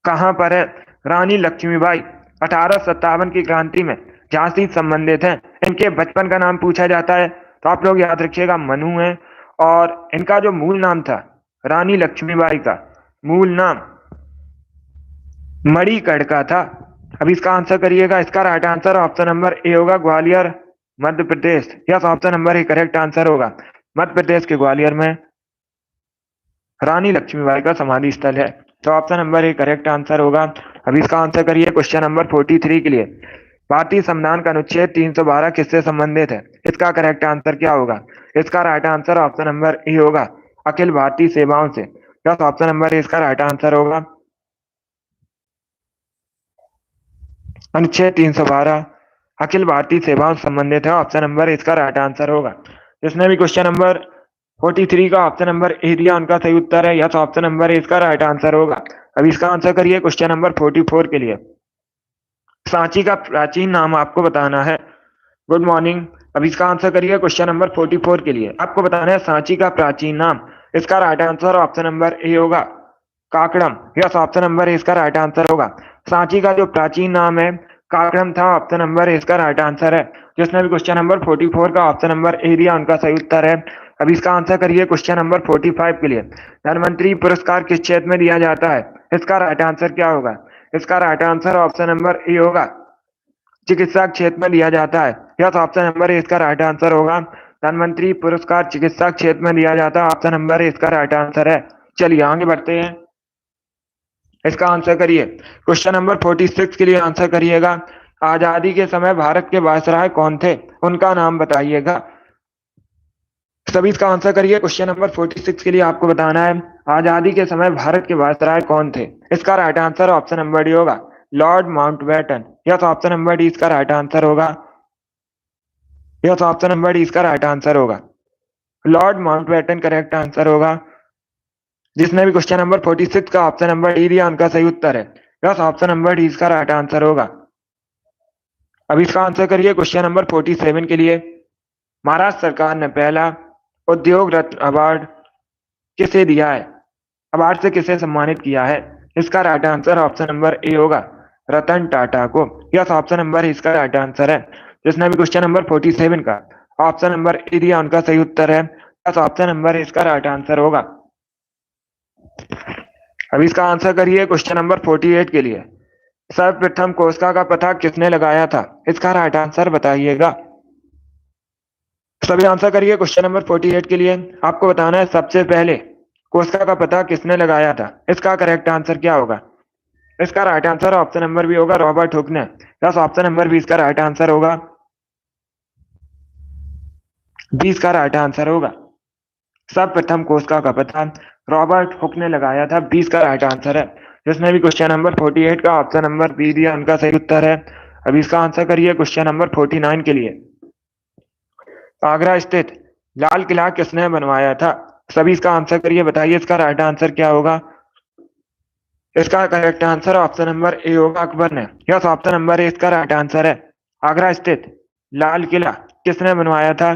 कहां पर है? रानी लक्ष्मीबाई 1857 की क्रांति में झांसी से संबंधित हैं। इनके बचपन का नाम पूछा जाता है तो आप लोग याद रखिएगा मनु है। और इनका जो मूल नाम था रानी लक्ष्मीबाई का मूल नाम मणिकर्ण का था। अब इसका आंसर करिएगा। इसका right answer option number A होगा Gwalior, Madhya Pradesh. Yes, option number A correct answer होगा। मध्य प्रदेश के ग्वालियर में रानी लक्ष्मीबाई का समाधि स्थल है, तो option number A correct answer होगा। अब इसका आंसर करिए क्वेश्चन नंबर 43 के लिए। भारतीय संविधान का अनुच्छेद 312 किससे संबंधित है? इसका करेक्ट आंसर क्या होगा? इसका right answer option number A होगा अखिल भारतीय सेवाओं से। यस, ऑप्शन नंबर ए इसका राइट आंसर होगा। अनुच्छेद 312 अखिल भारतीय सेवाओं से संबंधित है, ऑप्शन नंबर इसका राइट आंसर होगा। जिसने भी क्वेश्चन नंबर 43 का ऑप्शन नंबर ए दिया उनका सही उत्तर है यस, ऑप्शन नंबर इसका राइट आंसर होगा। अब इसका आंसर करिए क्वेश्चन नंबर 44 के लिए। सांची का प्राचीन नाम आपको बताना है। Good morning. अब इसका आंसर करिए क्वेश्चन नंबर 44 के लिए। आपको बताना है सांची का प्राचीन नाम। इसका right answer option number A होगा काकड़म। यस, ऑप्शन नंबर इसका राइट आंसर होगा। सांची का जो प्राचीन नाम है काकड़म था, ऑप्शन नंबर इसका राइट आंसर है। जिसने भी क्वेश्चन नंबर 44 का ऑप्शन नंबर ए दिया उनका सही उत्तर है। अब इसका आंसर करिए क्वेश्चन नंबर 45 के लिए। धनवंतरी पुरस्कार किस क्षेत्र में दिया जाता है? इसका राइट आंसर क्या होगा? इसका right answer option number A होगा चिकित्सा क्षेत्र में दिया जाता है। यस, ऑप्शन नंबर इसका राइट आंसर होगा। धनवंतरी पुरस्कार चिकित्सा क्षेत्र में दिया जाता है, ऑप्शन नंबर इसका राइट आंसर है। चलिए आगे बढ़ते हैं। इसका आंसर करिए क्वेश्चन नंबर 46 के लिए आंसर करिएगा। आजादी के समय भारत के वायसराय कौन थे? उनका नाम बताइएगा। सभी इसका आंसर करिए। क्वेश्चन नंबर 46 के लिए आपको बताना है आजादी के समय भारत के वायसराय कौन थे? इसका right answer option number D होगा Lord Mountbatten. Yes, option number D इसका राइट आंसर होगा। यस, ऑप्शन नंबर डी इसका राइट आंसर होगा। लॉर्ड माउंटबेटन करेक्ट आंसर होगा। जिसने भी क्वेश्चन नंबर 46 का ऑप्शन नंबर डी दिया उनका सही उत्तर है। यस, ऑप्शन नंबर डी इसका राइट आंसर होगा। अब इसका आंसर करिए क्वेश्चन नंबर 47 के लिए। महाराष्ट्र सरकार ने पहला उद्योग रत्न अवार्ड किसे दिया है? अवार्ड से किसे सम्मानित किया है? इसका right answer option number A होगा रतन टाटा को। यस, ऑप्शन नंबर इसका राइट आंसर है। जिसने भी क्वेश्चन नंबर 47 का ऑप्शन नंबर ए दिया उनका सही उत्तर है। यस, ऑप्शन नंबर इसका राइट आंसर होगा। अब इसका आंसर करिए क्वेश्चन नंबर 48 के लिए। सर्वप्रथम कोशिका का पता किसने लगाया था? इसका राइट आंसर बताइएगा। सभी आंसर करिए क्वेश्चन नंबर 48 के लिए। आपको बताना है सबसे पहले कोशिका का पता किसने लगाया था? इसका करेक्ट आंसर क्या होगा? इसका right answer option number B होगा रॉबर्ट हुक ने। यस, ऑप्शन नंबर 20 का राइट आंसर होगा। 20 का राइट आंसर होगा। सर्वप्रथम कोशिका का पता रॉबर्ट हुक ने लगाया था। 20 का राइट आंसर है। जिसने भी क्वेश्चन नंबर 48 का ऑप्शन नंबर बी दिया उनका सही उत्तर है। अब इसका आंसर करिए क्वेश्चन नंबर 49 के लिए। आगरा स्थित लाल किला किसने बनवाया था? सभी इसका आंसर करिए, बताइए इसका राइट आंसर क्या होगा? इसका correct answer option number A होगा अकबर ने। यस, ऑप्शन नंबर ए इसका राइट आंसर है। आगरा स्थित लाल किला किसने बनवाया था?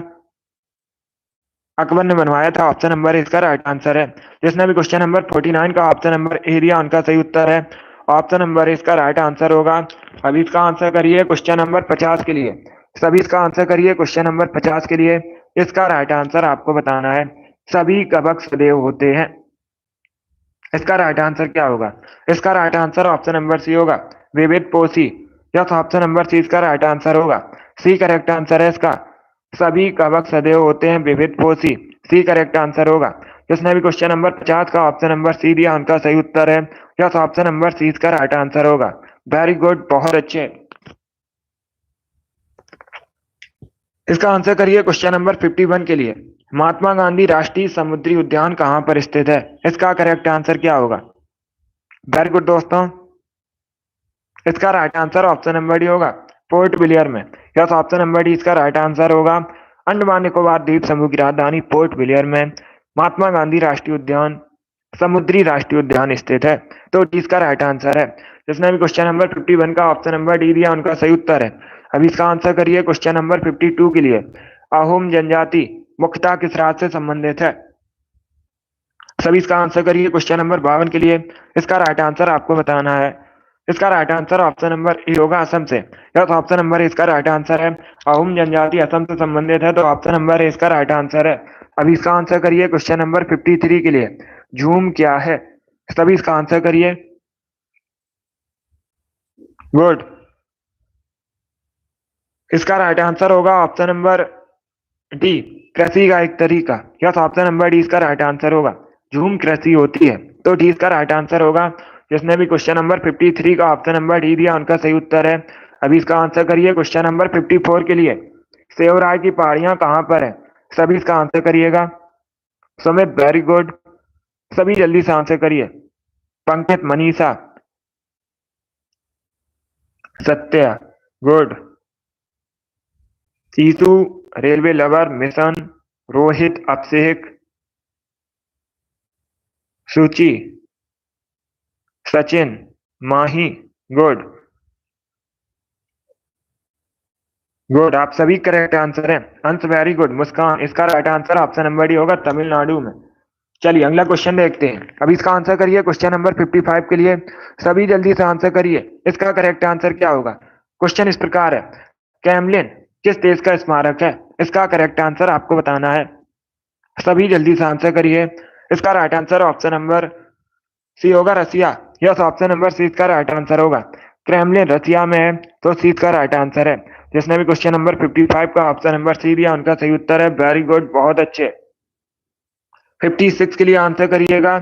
अकबर ने बनवाया था, ऑप्शन नंबर इसका राइट आंसर है। जिसने भी क्वेश्चन नंबर 49 का ऑप्शन नंबर ए दिया उनका सही उत्तर है। ऑप्शन नंबर इसका राइट आंसर होगा। अभी इसका आंसर करिए क्वेश्चन नंबर 50 के लिए। सभी इसका आंसर करिए क्वेश्चन नंबर 50 के लिए। इसका राइट आंसर आपको बताना है सभी कवक सदैव होते हैं। इसका राइट आंसर क्या होगा? इसका right answer option number C होगा विविध पोषी। यस, ऑप्शन नंबर सी इसका राइट आंसर होगा। सी करेक्ट आंसर है इसका। सभी कवक सदैव होते हैं विविध पोषी। सी करेक्ट आंसर होगा। जिसने भी क्वेश्चन नंबर 50 का ऑप्शन नंबर सी दिया उनका सही उत्तर है। यस, ऑप्शन नंबर सी इसका राइट आंसर होगा। वेरी गुड, बहुत अच्छे। इसका आंसर करिए क्वेश्चन नंबर 51 के लिए। महात्मा गांधी राष्ट्रीय समुद्री उद्यान कहां पर स्थित है? इसका करेक्ट आंसर क्या होगा? वेरी गुड दोस्तों। इसका right answer option number D होगा पोर्ट विलियर में। यस, ऑप्शन नंबर डी इसका राइट आंसर होगा। अंडमान निकोबार द्वीप समूह की राजधानी पोर्ट विलियर में महात्मा गांधी राष्ट्रीय उद्यान समुद्री राष्ट्रीय उद्यान स्थित है। तो डी इसका राइट आंसर है। जिसने भी क्वेश्चन नंबर 51 का ऑप्शन नंबर डी दिया उनका सही उत्तर है। अभी इसका आंसर करिए क्वेश्चन नंबर 52 के लिए। अहोम जनजाति मुख्यतः किस राज्य से संबंधित है? सभी इसका आंसर करिए क्वेश्चन नंबर 52 के लिए। इसका राइट आंसर आपको बताना है। इसका right answer option number A होगा असम से। या तो ऑप्शन नंबर इसका राइट आंसर है। अहोम जनजाति असम से संबंधित है तो ऑप्शन नंबर ए इसका राइट आंसर है। अभी इसका आंसर करिए क्वेश्चन नंबर 53 के लिए। झूम क्या है? सभी इसका आंसर करिए। गुड। इसका राइट आंसर होगा ऑप्शन नंबर डी, कृषि का एक तरीका। यस, ऑप्शन नंबर डी इसका राइट आंसर होगा। झूम कृषि होती है तो डी इसका राइट आंसर होगा। जिसने भी क्वेश्चन नंबर 53 का ऑप्शन नंबर डी दिया उनका सही उत्तर है। अभी इसका आंसर करिए क्वेश्चन नंबर 54 के लिए। सेवराय की पहाड़ियां कहाँ पर है? सभी इसका आंसर करिएगा। Sumit very good. सभी जल्दी से आंसर करिए। Pankaj, Manisha, Satya, good. Shishu, railway lover, mission, Rohit, Abhishek, Suchi, Sachin, माही, गुड। गुड, आप सभी करेक्ट आंसर हैं। अंश, वेरी गुड। मुस्कान, इसका right answer option number D होगा, तमिलनाडु में। चलिए अगला क्वेश्चन देखते हैं। अभी इसका आंसर करिए क्वेश्चन नंबर 55 के लिए। सभी जल्दी से आंसर करिए। इसका करेक्ट आंसर क्या होगा? क्वेश्चन इस प्रकार है, कैमलिन किस देश का स्मारक है? इसका करेक्ट आंसर आपको बताना है। सभी जल्दी से आंसर करिए। इसका right answer option number C होगा, Russia. Yes, option number C इसका राइट आंसर होगा। क्रेमलिन रसिया में है तो सी इसका राइट आंसर है। जिसने भी क्वेश्चन नंबर 55 का ऑप्शन नंबर सी दिया उनका सही उत्तर है। वेरी गुड, बहुत अच्छे। 56 के लिए आंसर करिएगा।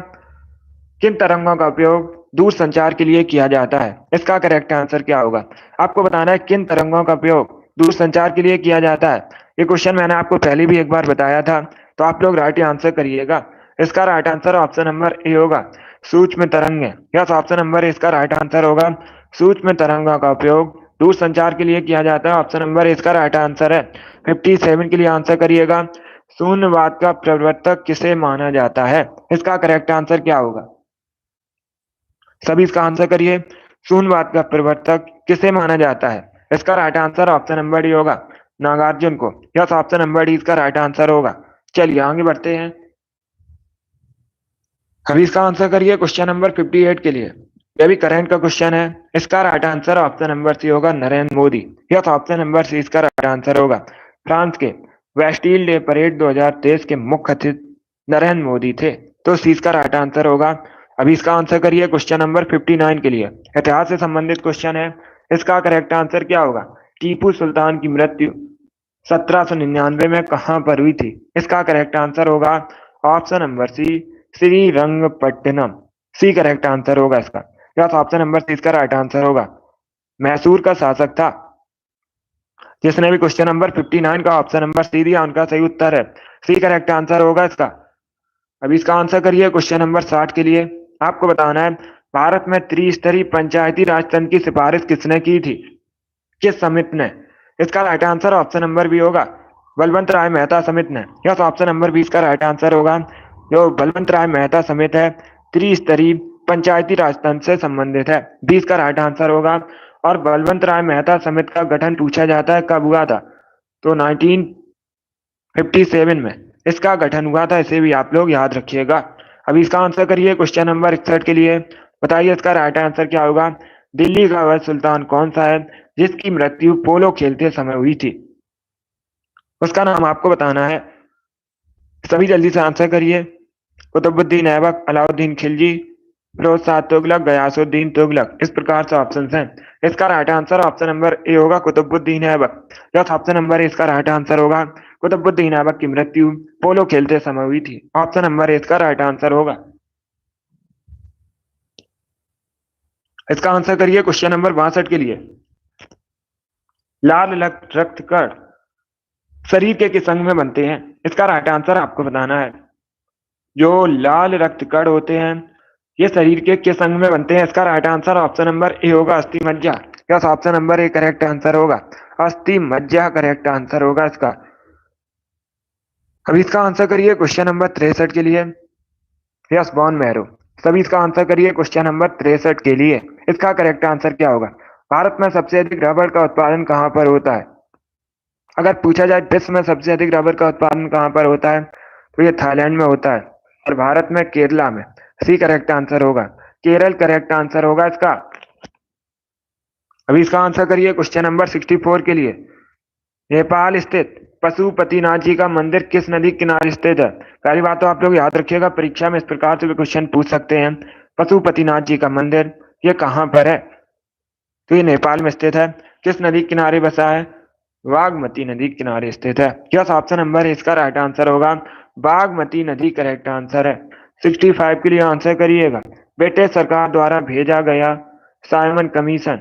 किन तरंगों का उपयोग दूर संचार के लिए किया जाता है? इसका करेक्ट आंसर क्या होगा? आपको बताना है किन तरंगों का उपयोग दूर संचार के लिए किया जाता है। ये क्वेश्चन मैंने आपको पहले भी एक बार बताया था तो आप लोग राइट आंसर करिएगा। इसका right answer option number A होगा, सूक्ष्म तरंगे। यस, ऑप्शन नंबर इसका राइट आंसर होगा। सूक्ष्म तरंगों का उपयोग दूर संचार के लिए किया जाता है। ऑप्शन नंबर इसका राइट आंसर है। 57 के लिए आंसर करिएगा। शून्यवाद का प्रवर्तक किसे माना जाता है? इसका करेक्ट आंसर क्या होगा? सभी इसका आंसर करिए। शून्यवाद का प्रवर्तक किसे माना जाता है? इसका right answer option number D होगा, नागार्जुन को। यस, ऑप्शन नंबर डी इसका राइट आंसर होगा। चलिए आगे बढ़ते हैं। अभी इसका आंसर करिए क्वेश्चन नंबर 58 के लिए। यह भी करंट का क्वेश्चन है। इसका right answer option number C होगा, Narendra Modi. Yes, option number C इसका राइट आंसर होगा। फ्रांस के वेस्टिल डे परेड 2023 के मुख्य अतिथि नरेंद्र मोदी थे तो सी इसका राइट आंसर होगा। अभी इसका आंसर करिए क्वेश्चन नंबर 59 के लिए। इतिहास से संबंधित क्वेश्चन है। इसका करेक्ट आंसर क्या होगा? टीपू सुल्तान की मृत्यु 1799 में कहां पर हुई थी? इसका करेक्ट आंसर होगा option number C, Srirangapatnam. C correct answer होगा इसका। यस, ऑप्शन नंबर सी इसका राइट आंसर होगा। मैसूर का शासक था। जिसने भी क्वेश्चन नंबर 59 का ऑप्शन नंबर सी दिया उनका सही उत्तर है। सी करेक्ट आंसर होगा इसका। अभी इसका आंसर करिए क्वेश्चन नंबर 60 के लिए। आपको बताना है, भारत में त्रिस्तरीय पंचायती राज तंत्र की सिफारिश किसने की थी? किस समिति ने? इसका right answer option number B होगा, बलवंत राय मेहता समिति ने। यस, ऑप्शन नंबर बी इसका राइट आंसर होगा। जो बलवंत राय मेहता समिति है त्रिस्तरीय पंचायती राज तंत्र से संबंधित है। बी इसका राइट आंसर होगा। और बलवंत राय मेहता समिति का गठन पूछा जाता है कब हुआ था? तो 1957 में इसका गठन हुआ था। इसे भी आप लोग याद रखिएगा। अभी इसका आंसर करिए क्वेश्चन नंबर 61 के लिए। बताइए इसका राइट आंसर क्या होगा? दिल्ली का वह सुल्तान कौन सा है जिसकी मृत्यु पोलो खेलते समय हुई थी? उसका नाम आपको बताना है। सभी जल्दी से आंसर करिए। कुतुबुद्दीन ऐबक, अलाउद्दीन खिलजी, फिरोज शाह तुगलक, गयासुद्दीन तुगलक। इस प्रकार से ऑप्शन हैं। इसका right answer option number A होगा, Qutbuddin Aibak. Yes, option number A इसका राइट आंसर होगा। कुतुबुद्दीन ऐबक की मृत्यु पोलो खेलते समय हुई थी। ऑप्शन नंबर ए इसका राइट आंसर होगा। इसका आंसर करिए क्वेश्चन नंबर 62 के लिए। लाल रक्त कण शरीर के किस अंग में बनते हैं? इसका राइट आंसर आपको बताना है। जो लाल रक्त कण होते हैं ये शरीर के किस अंग में बनते हैं? इसका right answer option number A होगा, अस्थि मज्जा। Yes, option number A correct answer होगा। अस्थि मज्जा करेक्ट आंसर होगा इसका। अब इसका आंसर करिए क्वेश्चन नंबर 63 के लिए। यस, बॉन मैरो। सभी इसका आंसर करिए क्वेश्चन नंबर 63 के लिए। इसका करेक्ट आंसर क्या होगा? भारत में सबसे अधिक रबड़ का उत्पादन कहाँ पर होता है? अगर पूछा जाए विश्व में सबसे अधिक रबड़ का उत्पादन कहाँ पर होता है, तो ये थाईलैंड में होता है और भारत में केरला में। सी करेक्ट आंसर होगा, केरल करेक्ट आंसर होगा इसका। अभी इसका आंसर करिए क्वेश्चन नंबर 64 के लिए। नेपाल स्थित पशुपतिनाथ जी का मंदिर किस नदी के किनारे स्थित है? पहली बात तो आप लोग याद रखिएगा, परीक्षा में इस प्रकार से भी क्वेश्चन पूछ सकते हैं। पशुपतिनाथ जी का मंदिर ये कहाँ पर है? तो ये नेपाल में स्थित है। किस नदी के किनारे बसा है? बागमती नदी के किनारे स्थित है। यस, ऑप्शन नंबर इसका राइट आंसर होगा, बागमती नदी करेक्ट आंसर है। 65 के लिए आंसर करिएगा। ब्रिटिश सरकार द्वारा भेजा गया साइमन कमीशन,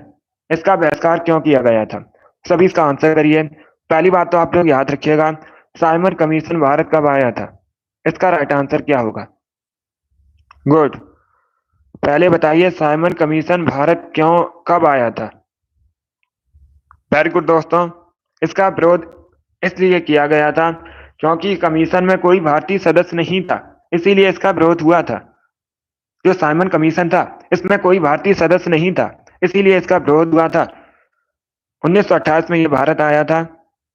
इसका बहिष्कार क्यों किया गया था? सभी इसका आंसर करिए। पहली बात तो आप लोग याद रखिएगा, साइमन कमीशन भारत कब आया था? इसका राइट आंसर क्या होगा? गुड। पहले बताइए, साइमन कमीशन भारत क्यों कब आया था? वेरी गुड दोस्तों। इसका विरोध इसलिए किया गया था क्योंकि कमीशन में कोई भारतीय सदस्य नहीं था, इसीलिए इसका विरोध हुआ था। जो साइमन कमीशन था इसमें कोई भारतीय सदस्य नहीं था, इसीलिए इसका विरोध हुआ था। 1928 में ये भारत आया था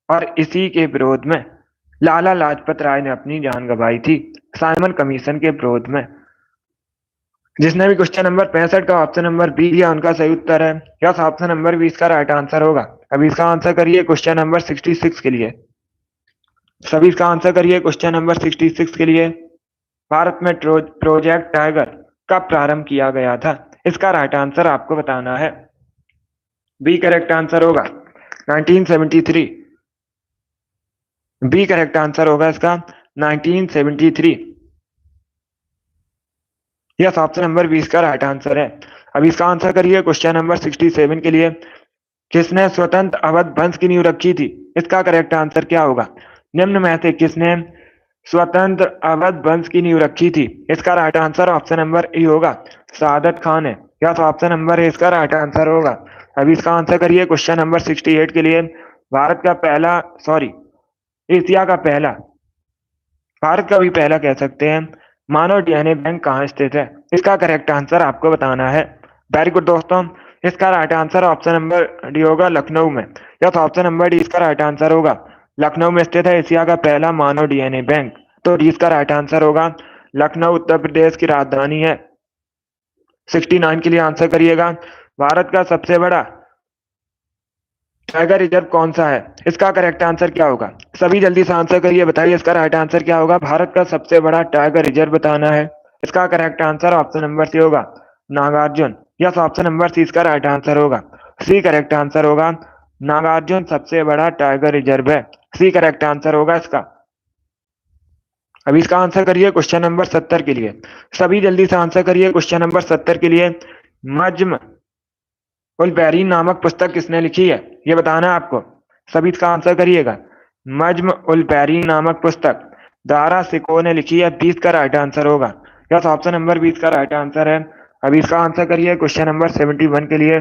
और इसी के विरोध में लाला लाजपत राय ने अपनी जान गंवाई थी, साइमन कमीशन के विरोध में। जिसने भी क्वेश्चन नंबर 65 का ऑप्शन नंबर बी दिया उनका सही उत्तर है। यस, ऑप्शन नंबर बी इसका राइट आंसर होगा। अब इसका आंसर करिए क्वेश्चन नंबर 66 के लिए। सभी इसका आंसर करिए क्वेश्चन नंबर 66 के लिए। भारत में प्रोजेक्ट टाइगर कब प्रारंभ किया गया था? इसका राइट आंसर आपको बताना है। बी करेक्ट आंसर होगा 1973। बी करेक्ट आंसर होगा इसका 1973। यस, ऑप्शन नंबर 20 का राइट आंसर है। अब इसका आंसर करिए क्वेश्चन नंबर 67 के लिए। किसने स्वतंत्र अवध वंश की नींव रखी थी? इसका करेक्ट आंसर क्या होगा? निम्न में से किसने स्वतंत्र अवध वंश की नींव रखी थी? इसका right answer option number A होगा, सादत खान है। यस, ऑप्शन नंबर ए इसका राइट आंसर होगा। अब इसका आंसर करिए क्वेश्चन नंबर 68 के लिए। भारत का पहला एशिया का पहला, भारत का भी पहला कह सकते हैं, मानव डीएनए बैंक कहाँ स्थित है? इसका करेक्ट आंसर आपको बताना है। वेरी गुड दोस्तों। इसका right answer option number D होगा, लखनऊ में। यस, ऑप्शन नंबर डी इसका राइट आंसर होगा, लखनऊ में स्थित है एशिया का पहला मानव डीएनए बैंक। तो डी इसका राइट आंसर होगा। लखनऊ उत्तर प्रदेश की राजधानी है। 69 के लिए आंसर करिएगा। भारत का सबसे बड़ा टाइगर रिजर्व कौन सा है? इसका करेक्ट आंसर क्या होगा? सभी जल्दी से आंसर करिए, बताइए इसका राइट आंसर क्या होगा? भारत का सबसे बड़ा टाइगर रिजर्व बताना है। इसका correct answer option number C होगा, Nagarjuna. Yes, option number C इसका राइट आंसर होगा। सी करेक्ट आंसर होगा, नागार्जुन सबसे बड़ा टाइगर रिजर्व है। सी करेक्ट आंसर होगा इसका। अब इसका आंसर करिए क्वेश्चन नंबर 70 के लिए। सभी जल्दी से आंसर करिए क्वेश्चन नंबर 70 के लिए। मज्म उल बैरीन नामक पुस्तक किसने लिखी है? ये बताना है आपको। सभी इसका आंसर करिएगा। मज्म उल बैरीन नामक पुस्तक दारा सिको ने लिखी है। 20 का राइट आंसर होगा। यस, ऑप्शन नंबर 20 का राइट आंसर है। अभी इसका आंसर करिए क्वेश्चन नंबर 71 के लिए।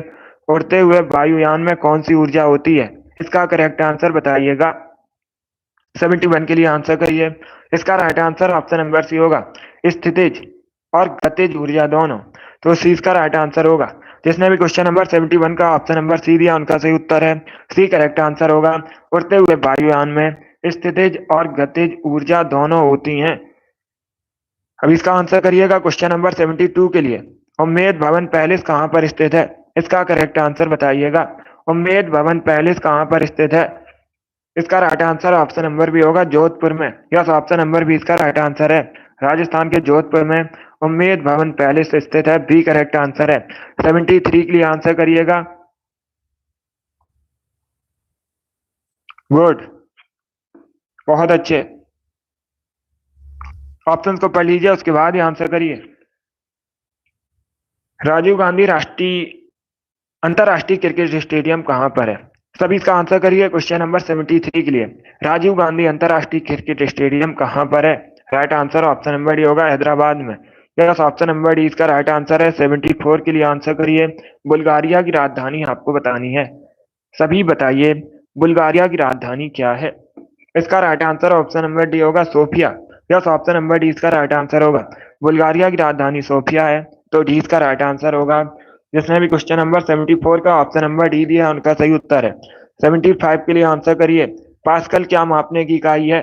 उड़ते हुए वायुयान में कौन सी ऊर्जा होती है? इसका करेक्ट आंसर बताइएगा। 71 के लिए आंसर करिए। इसका right answer option number C होगा, स्थितिज और गतिज ऊर्जा दोनों। तो सी इसका राइट आंसर होगा। जिसने भी क्वेश्चन नंबर 71 का ऑप्शन नंबर सी दिया उनका सही उत्तर है। सी करेक्ट आंसर होगा। उड़ते हुए वायुयान में स्थितिज और गतिज ऊर्जा दोनों होती हैं। अब इसका आंसर करिएगा क्वेश्चन नंबर 72 के लिए। उम्मेद भवन पैलेस कहाँ पर स्थित है? इसका करेक्ट आंसर बताइएगा। उम्मेद भवन पैलेस कहाँ पर स्थित है? इसका right answer option number B होगा, जोधपुर में। यस, ऑप्शन नंबर बी इसका राइट आंसर है। राजस्थान के जोधपुर में उम्मेद भवन पैलेस स्थित है। बी करेक्ट आंसर है। 73 के लिए आंसर करिएगा। गुड, बहुत अच्छे। ऑप्शंस को पढ़ लीजिए, उसके बाद ही आंसर करिए। राजीव गांधी राष्ट्रीय अंतरराष्ट्रीय क्रिकेट स्टेडियम कहाँ पर है? सभी इसका आंसर करिए क्वेश्चन नंबर 73 के लिए। राजीव गांधी अंतरराष्ट्रीय क्रिकेट स्टेडियम कहाँ पर है? Right answer option number D होगा, हैदराबाद में। यस, ऑप्शन नंबर डी इसका राइट आंसर है। 74 के लिए आंसर करिए। बुल्गारिया की राजधानी आपको बतानी है। सभी बताइए, बुल्गारिया की राजधानी क्या है? इसका right answer option number D होगा Sofia. Yes, option number D इसका राइट आंसर होगा। बुल्गारिया की राजधानी सोफिया है, तो डी इसका राइट आंसर होगा। जिसने भी क्वेश्चन नंबर 74 का ऑप्शन नंबर डी दिया उनका सही उत्तर है। 75 के लिए आंसर करिए। पास्कल क्या मापने की इकाई है?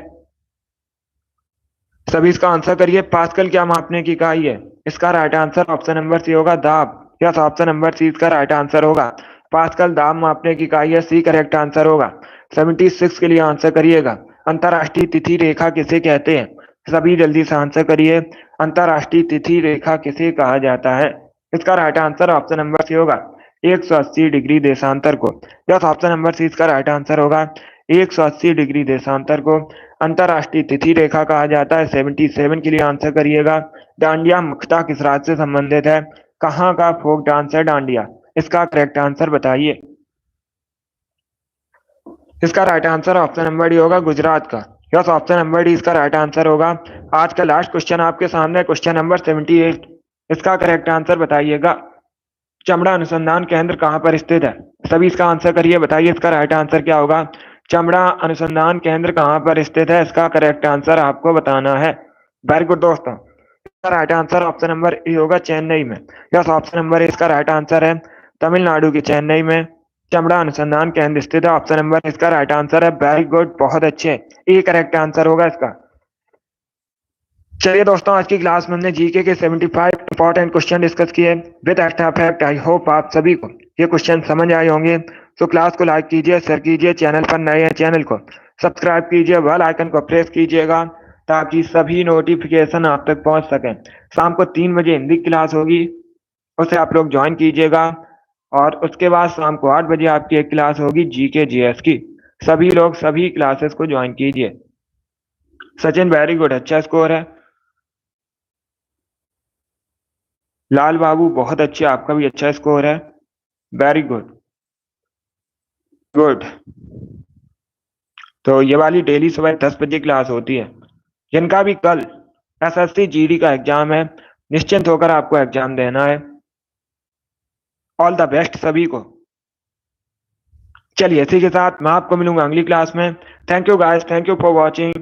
सभी इसका आंसर करिए। पास्कल क्या मापने की इकाई है? इसका right answer option number C होगा दाब। यस, ऑप्शन नंबर सी इसका राइट आंसर होगा। पास्कल दाब मापने की इकाई है, सी करेक्ट आंसर होगा। 76 के लिए आंसर करिएगा। अंतरराष्ट्रीय तिथि रेखा किसे कहते हैं? सभी जल्दी से आंसर करिए। अंतरराष्ट्रीय तिथि रेखा किसे कहा जाता है? इसका right answer option number C होगा 180 डिग्री देशांतर को। यस, ऑप्शन नंबर सी इसका राइट आंसर होगा 180 डिग्री देशांतर को अंतरराष्ट्रीय तिथि रेखा कहा जाता है। 77 के लिए आंसर करिएगा। डांडिया मुख्यतः किस राज्य से संबंधित है? कहाँ का फोक डांस है डांडिया? इसका करेक्ट आंसर बताइए। इसका right answer option number D होगा गुजरात का। यस, ऑप्शन नंबर डी इसका राइट आंसर होगा। आज का लास्ट क्वेश्चन आपके सामने क्वेश्चन नंबर 78। इसका करेक्ट आंसर बताइएगा। चमड़ा अनुसंधान केंद्र कहाँ पर स्थित है? सभी इसका आंसर करिए, बताइए इसका राइट आंसर क्या होगा। चमड़ा अनुसंधान केंद्र कहाँ पर स्थित है? इसका करेक्ट आंसर आपको बताना है। वेरी गुड दोस्तों, इसका right answer option number A होगा चेन्नई में। यस, ऑप्शन नंबर ए इसका राइट आंसर है। तमिलनाडु के चेन्नई में चमड़ा अनुसंधान केंद्र स्थित है। ऑप्शन नंबर इसका राइट आंसर है। वेरी गुड, बहुत अच्छे। ए करेक्ट आंसर होगा इसका। चलिए दोस्तों, आज की क्लास में हमने जीके के 75 इंपॉर्टेंट क्वेश्चन डिस्कस किए with extra fact. I hope आप सभी को ये क्वेश्चन समझ आए होंगे। तो क्लास को लाइक कीजिए, शेयर कीजिए, चैनल पर नए हैं चैनल को सब्सक्राइब कीजिए, बेल आइकन को प्रेस कीजिएगा ताकि सभी नोटिफिकेशन आप तक पहुंच सकें। शाम को 3 बजे हिंदी क्लास होगी, उसे आप लोग ज्वाइन कीजिएगा। और उसके बाद शाम को 8 बजे आपकी एक क्लास होगी जीके जीएस की। सभी लोग सभी क्लासेस को ज्वाइन कीजिए। सचिन वेरी गुड, अच्छा स्कोर है। लाल बाबू बहुत अच्छे, आपका भी अच्छा स्कोर है। Very good good. तो ये वाली डेली सुबह 10 बजे क्लास होती है। जिनका भी कल एसएससी जीडी का एग्जाम है, निश्चिंत होकर आपको एग्जाम देना है। ऑल द बेस्ट सभी को। चलिए इसी के साथ मैं आपको मिलूंगा अगली क्लास में। Thank you guys, thank you for watching.